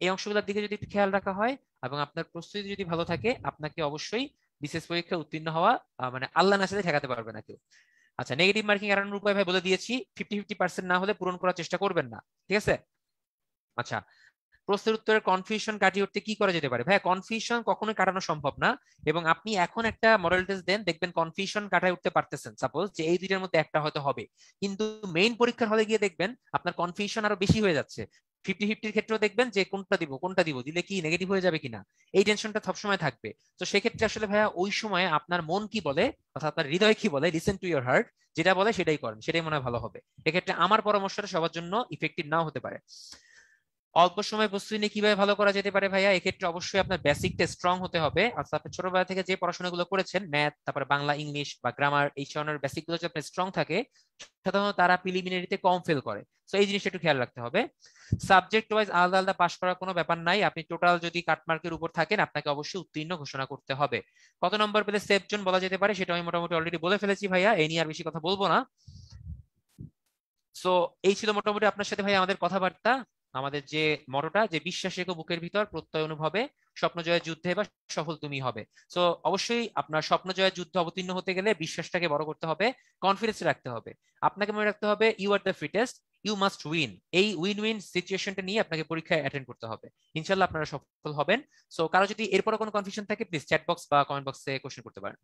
এই অংশগুলোর দিকে যদি একটু খেয়াল রাখা হয় এবং আপনার প্রস্তুতি যদি ভালো থাকে, আপনাকে অবশ্যই বিশেষ পরীক্ষায় উত্তীর্ণ হওয়া আল্লাহ না চাইলে ঠেকাতে পারবে না কেউ। আচ্ছা, নেগেটিভ মার্কিং এড়ানোর উপায় ভাই বলে দিয়েছি। 50-50% না হলে পূরণ করার চেষ্টা করবেন না, ঠিক আছে? আচ্ছা, প্রশ্নের উত্তরের কনফিউশন কাটিয়ে উঠতে কি করা যেতে পারে? ভাই কনফিউশন কখনোই কাটানো সম্ভব না, এবং আপনি এখন একটা মডেল টেস্ট দেন, দেখবেন কনফিউশন কাটায় উঠতে পারতেছেন। সাপোজ যে এই দুইটার মধ্যে একটা হয়তো হবে, কিন্তু মেইন পরীক্ষার হলে গিয়ে দেখবেন আপনার কনফিউশন আরো বেশি হয়ে যাচ্ছে। 50-50-র ক্ষেত্রেও দেখবেন যে কোনটা দিব দিলে কি নেগেটিভ হয়ে যাবে কিনা, এই টেনশনটা সবসময় থাকবে। তো সেক্ষেত্রে আসলে ভাইয়া ওই সময় আপনার মন কি বলে, অর্থাৎ আপনার হৃদয় কি বলে, লিসেন টু ইউর হার্ট, যেটা বলে সেটাই করেন, সেটাই মনে হয় ভালো হবে। এক্ষেত্রে আমার পরামর্শটা সবার জন্য ইফেক্টিভ নাও হতে পারে। অল্প সময় প্রস্তুতি নিয়ে কিভাবে ভালো করা যেতে পারে ভাইয়া? এক্ষেত্রে অবশ্যই আপনার বেসিকটা স্ট্রং হতে হবে। অর্থাৎ আপনি ছোটবেলা থেকে যে পড়াশোনাগুলো করেছেন, ম্যাথ, তারপরে বাংলা, ইংলিশ বা গ্রামার, এই ধরনের বেসিক গুলো যদি আপনার স্ট্রং থাকে, সাধারণত তারা প্রিলিমিনারিতে কম ফেল করে। তো এই জিনিসটা একটু খেয়াল রাখতে হবে। সাবজেক্ট ওয়াইজ আলাদা আলাদা পাস করার কোনো ব্যাপার নাই। আপনি টোটাল যদি কাটমার্কের উপর থাকেন, আপনাকে অবশ্যই উত্তীর্ণ ঘোষণা করতে হবে। কত নম্বর পেলে সেফ জোন বলা যেতে পারে সেটা আমি মোটামুটি অলরেডি বলে ফেলেছি ভাইয়া, এই নিয়ে আর বেশি কথা বলবো না। সো এই ছিল মোটামুটি আপনার সাথে ভাই আমাদের কথাবার্তা। আমাদের যে মটোটা, যে বিশ্বাস রেখো বুকের ভিতর, প্রত্যয় অনুভবে, স্বপ্ন জয়ের যুদ্ধে বা সফল তুমি হবে। সো অবশ্যই আপনার স্বপ্ন জয়ের যুদ্ধে অবতীর্ণ হতে গেলে বিশ্বাসটাকে বড় করতে হবে, কনফিডেন্স রাখতে হবে। আপনাকে মনে রাখতে হবে you are the fittest, you must win. এই উইন উইন সিচুয়েশনটা নিয়ে আপনাকে পরীক্ষায় অ্যাটেন্ড করতে হবে। ইনশাল্লাহ আপনারা সফল হবেন। সো কারো যদি এরপরে কোনো কনফিউশন থাকে, প্লিজ চ্যাট বক্স বা কমেন্ট বক্সে কোশ্চেন করতে পারেন।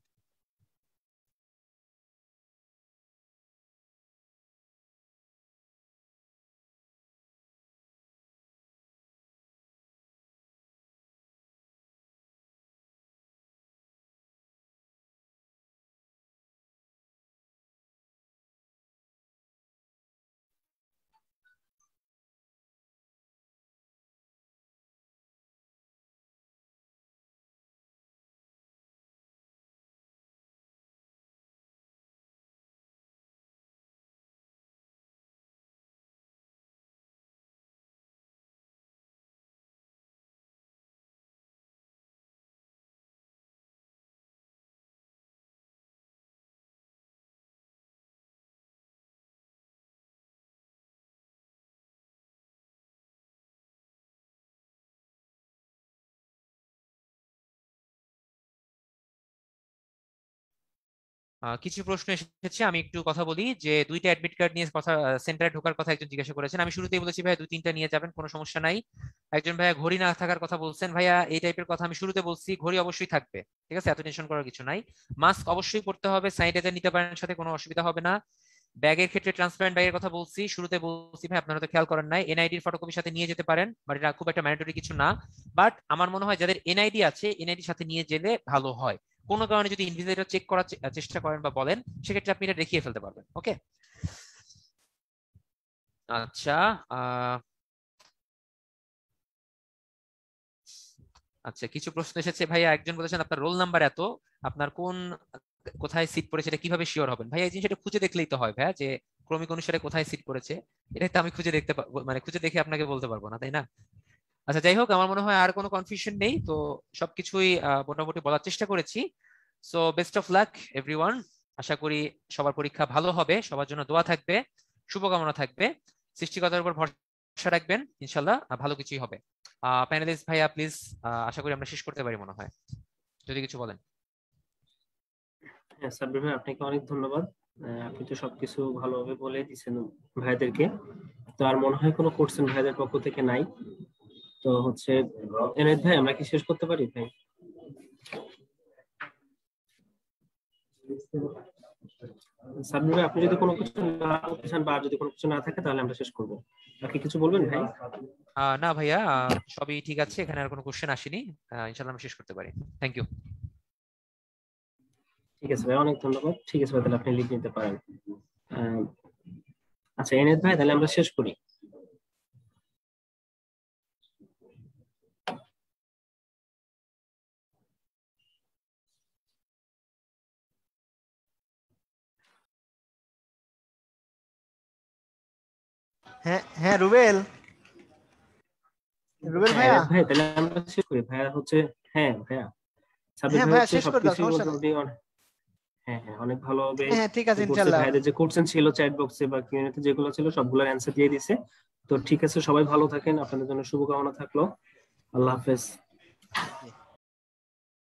কিছু প্রশ্ন এসেছে, আমি একটু কথা বলি। যে 2টা অ্যাডমিট কার্ড নিয়ে কথা, সেন্টারে ঢোকার কথা একজন জিজ্ঞাসা করেছেন। আমি শুরুতেই বলেছি ভাইয়া 2-3টা নিয়ে যাবেন, কোনো সমস্যা নাই। একজন ভাইয়া ঘড়ি না থাকার কথা বলছেন। ভাইয়া এই টাইপের কথা আমি শুরুতে বলছি, ঘড়ি অবশ্যই থাকবে, ঠিক আছে, এত টেনশন করার কিছু নাই। মাস্ক অবশ্যই পড়তে হবে, স্যানিটাইজার নিতে পারেন সাথে, কোনো অসুবিধা হবে না। ব্যাগের ক্ষেত্রে ট্রান্সপারেন্ট ব্যাগের কথা বলছি, শুরুতে বলছি ভাই আপনারা তো খেয়াল করেন নাই, এনআইডির ফটোকপির সাথে নিয়ে যেতে পারেন, বাট এটা খুব একটা ম্যান্ডেটরি কিছু না। বাট আমার মনে হয় যাদের এনআইডি আছে, এনআইডির সাথে নিয়ে গেলে ভালো হয়। কোনো কারণে যদি ইনভিজিলেটর চেক করার চেষ্টা করেন বা বলেন, সেক্ষেত্রে আপনি এটা দেখিয়ে ফেলতে পারবেন। ওকে, আচ্ছা। আচ্ছা, কিছু প্রশ্ন এসেছে ভাইয়া। একজন বলেছেন আপনার রোল নাম্বার এত, আপনার কোথায় সিট পড়েছে এটা কিভাবে শিওর হবেন? ভাইয়া এই জিনিসটা খুঁজে দেখলেই তো হয় ভাইয়া, যে ক্রমিক অনুসারে কোথায় সিট পড়েছে, এটা তো আমি খুঁজে দেখতে মানে খুঁজে দেখে আপনাকে বলতে পারবো না, তাই না? আচ্ছা, যাই হোক, আমার মনে হয় আর কোনো কনফিউশন নেই তো, সবকিছুই মোটামুটি বলার চেষ্টা করেছি। So best of luck everyone. আশা করি সবার পরীক্ষা ভালো হবে, সবার জন্য দোয়া থাকবে, শুভকামনা থাকবে। সৃষ্টিকর্তার উপর ভরসা রাখবেন, ইনশাল্লাহ ভালো কিছুই হবে। প্যানেলিস্ট ভাইয়া প্লিজ, আশা করি আমরা শেষ করতে পারি মনে হয়, যদি কিছু বলেন। হ্যাঁ সাব্বির ভাই, আপনাকে অনেক ধন্যবাদ। আপনি তো সবকিছু ভালোভাবে বলে দিচ্ছেন ভাইদেরকে। তো আর মনে হয় কোনো কোশ্চেন ভাইদের পক্ষ থেকে নাই। তো হচ্ছে এনায়েত ভাই, আমরা কি শেষ করতে পারি ভাই? সাব্বির ভাই, আপনি যদি কোনো কিছু না বলতে চান বা আর যদি কোনো কিছু না থাকে তাহলে আমরা শেষ করবো। বাকি কিছু বলবেন ভাই? না ভাইয়া, সবই ঠিক আছে, এখানে আর কোনো কোশ্চেন আসেনি। ইনশাল্লাহ আমরা শেষ করতে পারি। Thank you. ঠিক আছে ভাই, অনেক ধন্যবাদ। ঠিক আছে ভাই, তাহলে আপনি লিখ নিতে পারেন। আচ্ছা এনায়েত ভাই, তাহলে আমরা শেষ করি। হ্যাঁ হ্যাঁ, রুবেল রুবেল হ্যাঁ ভাইয়া। এনায়েত ভাই, তাহলে আমরা শেষ করি ভাইয়া। হচ্ছে হ্যাঁ ভাইয়া, সাব্বির হ্যাঁ ভাই ভাইয়া, হচ্ছে শেষ করে দাও, সবকিছুই সমস্যা নেই। মোটামুটি হ্যাঁ হ্যাঁ, অনেক ভালোভাবে হ্যাঁ ঠিক আছে, করছে। ইনশাল্লাহ। ভাইদের যে কোশ্চেন ছিল চ্যাট বক্সে বা কিউএনএতে যেগুলো ছিল সবগুলোর অ্যান্সার দিয়ে দিছে। তো ঠিক আছে, সবাই ভালো থাকেন, আপনাদের জন্য শুভকামনা থাকলো। আল্লাহ হাফেজ।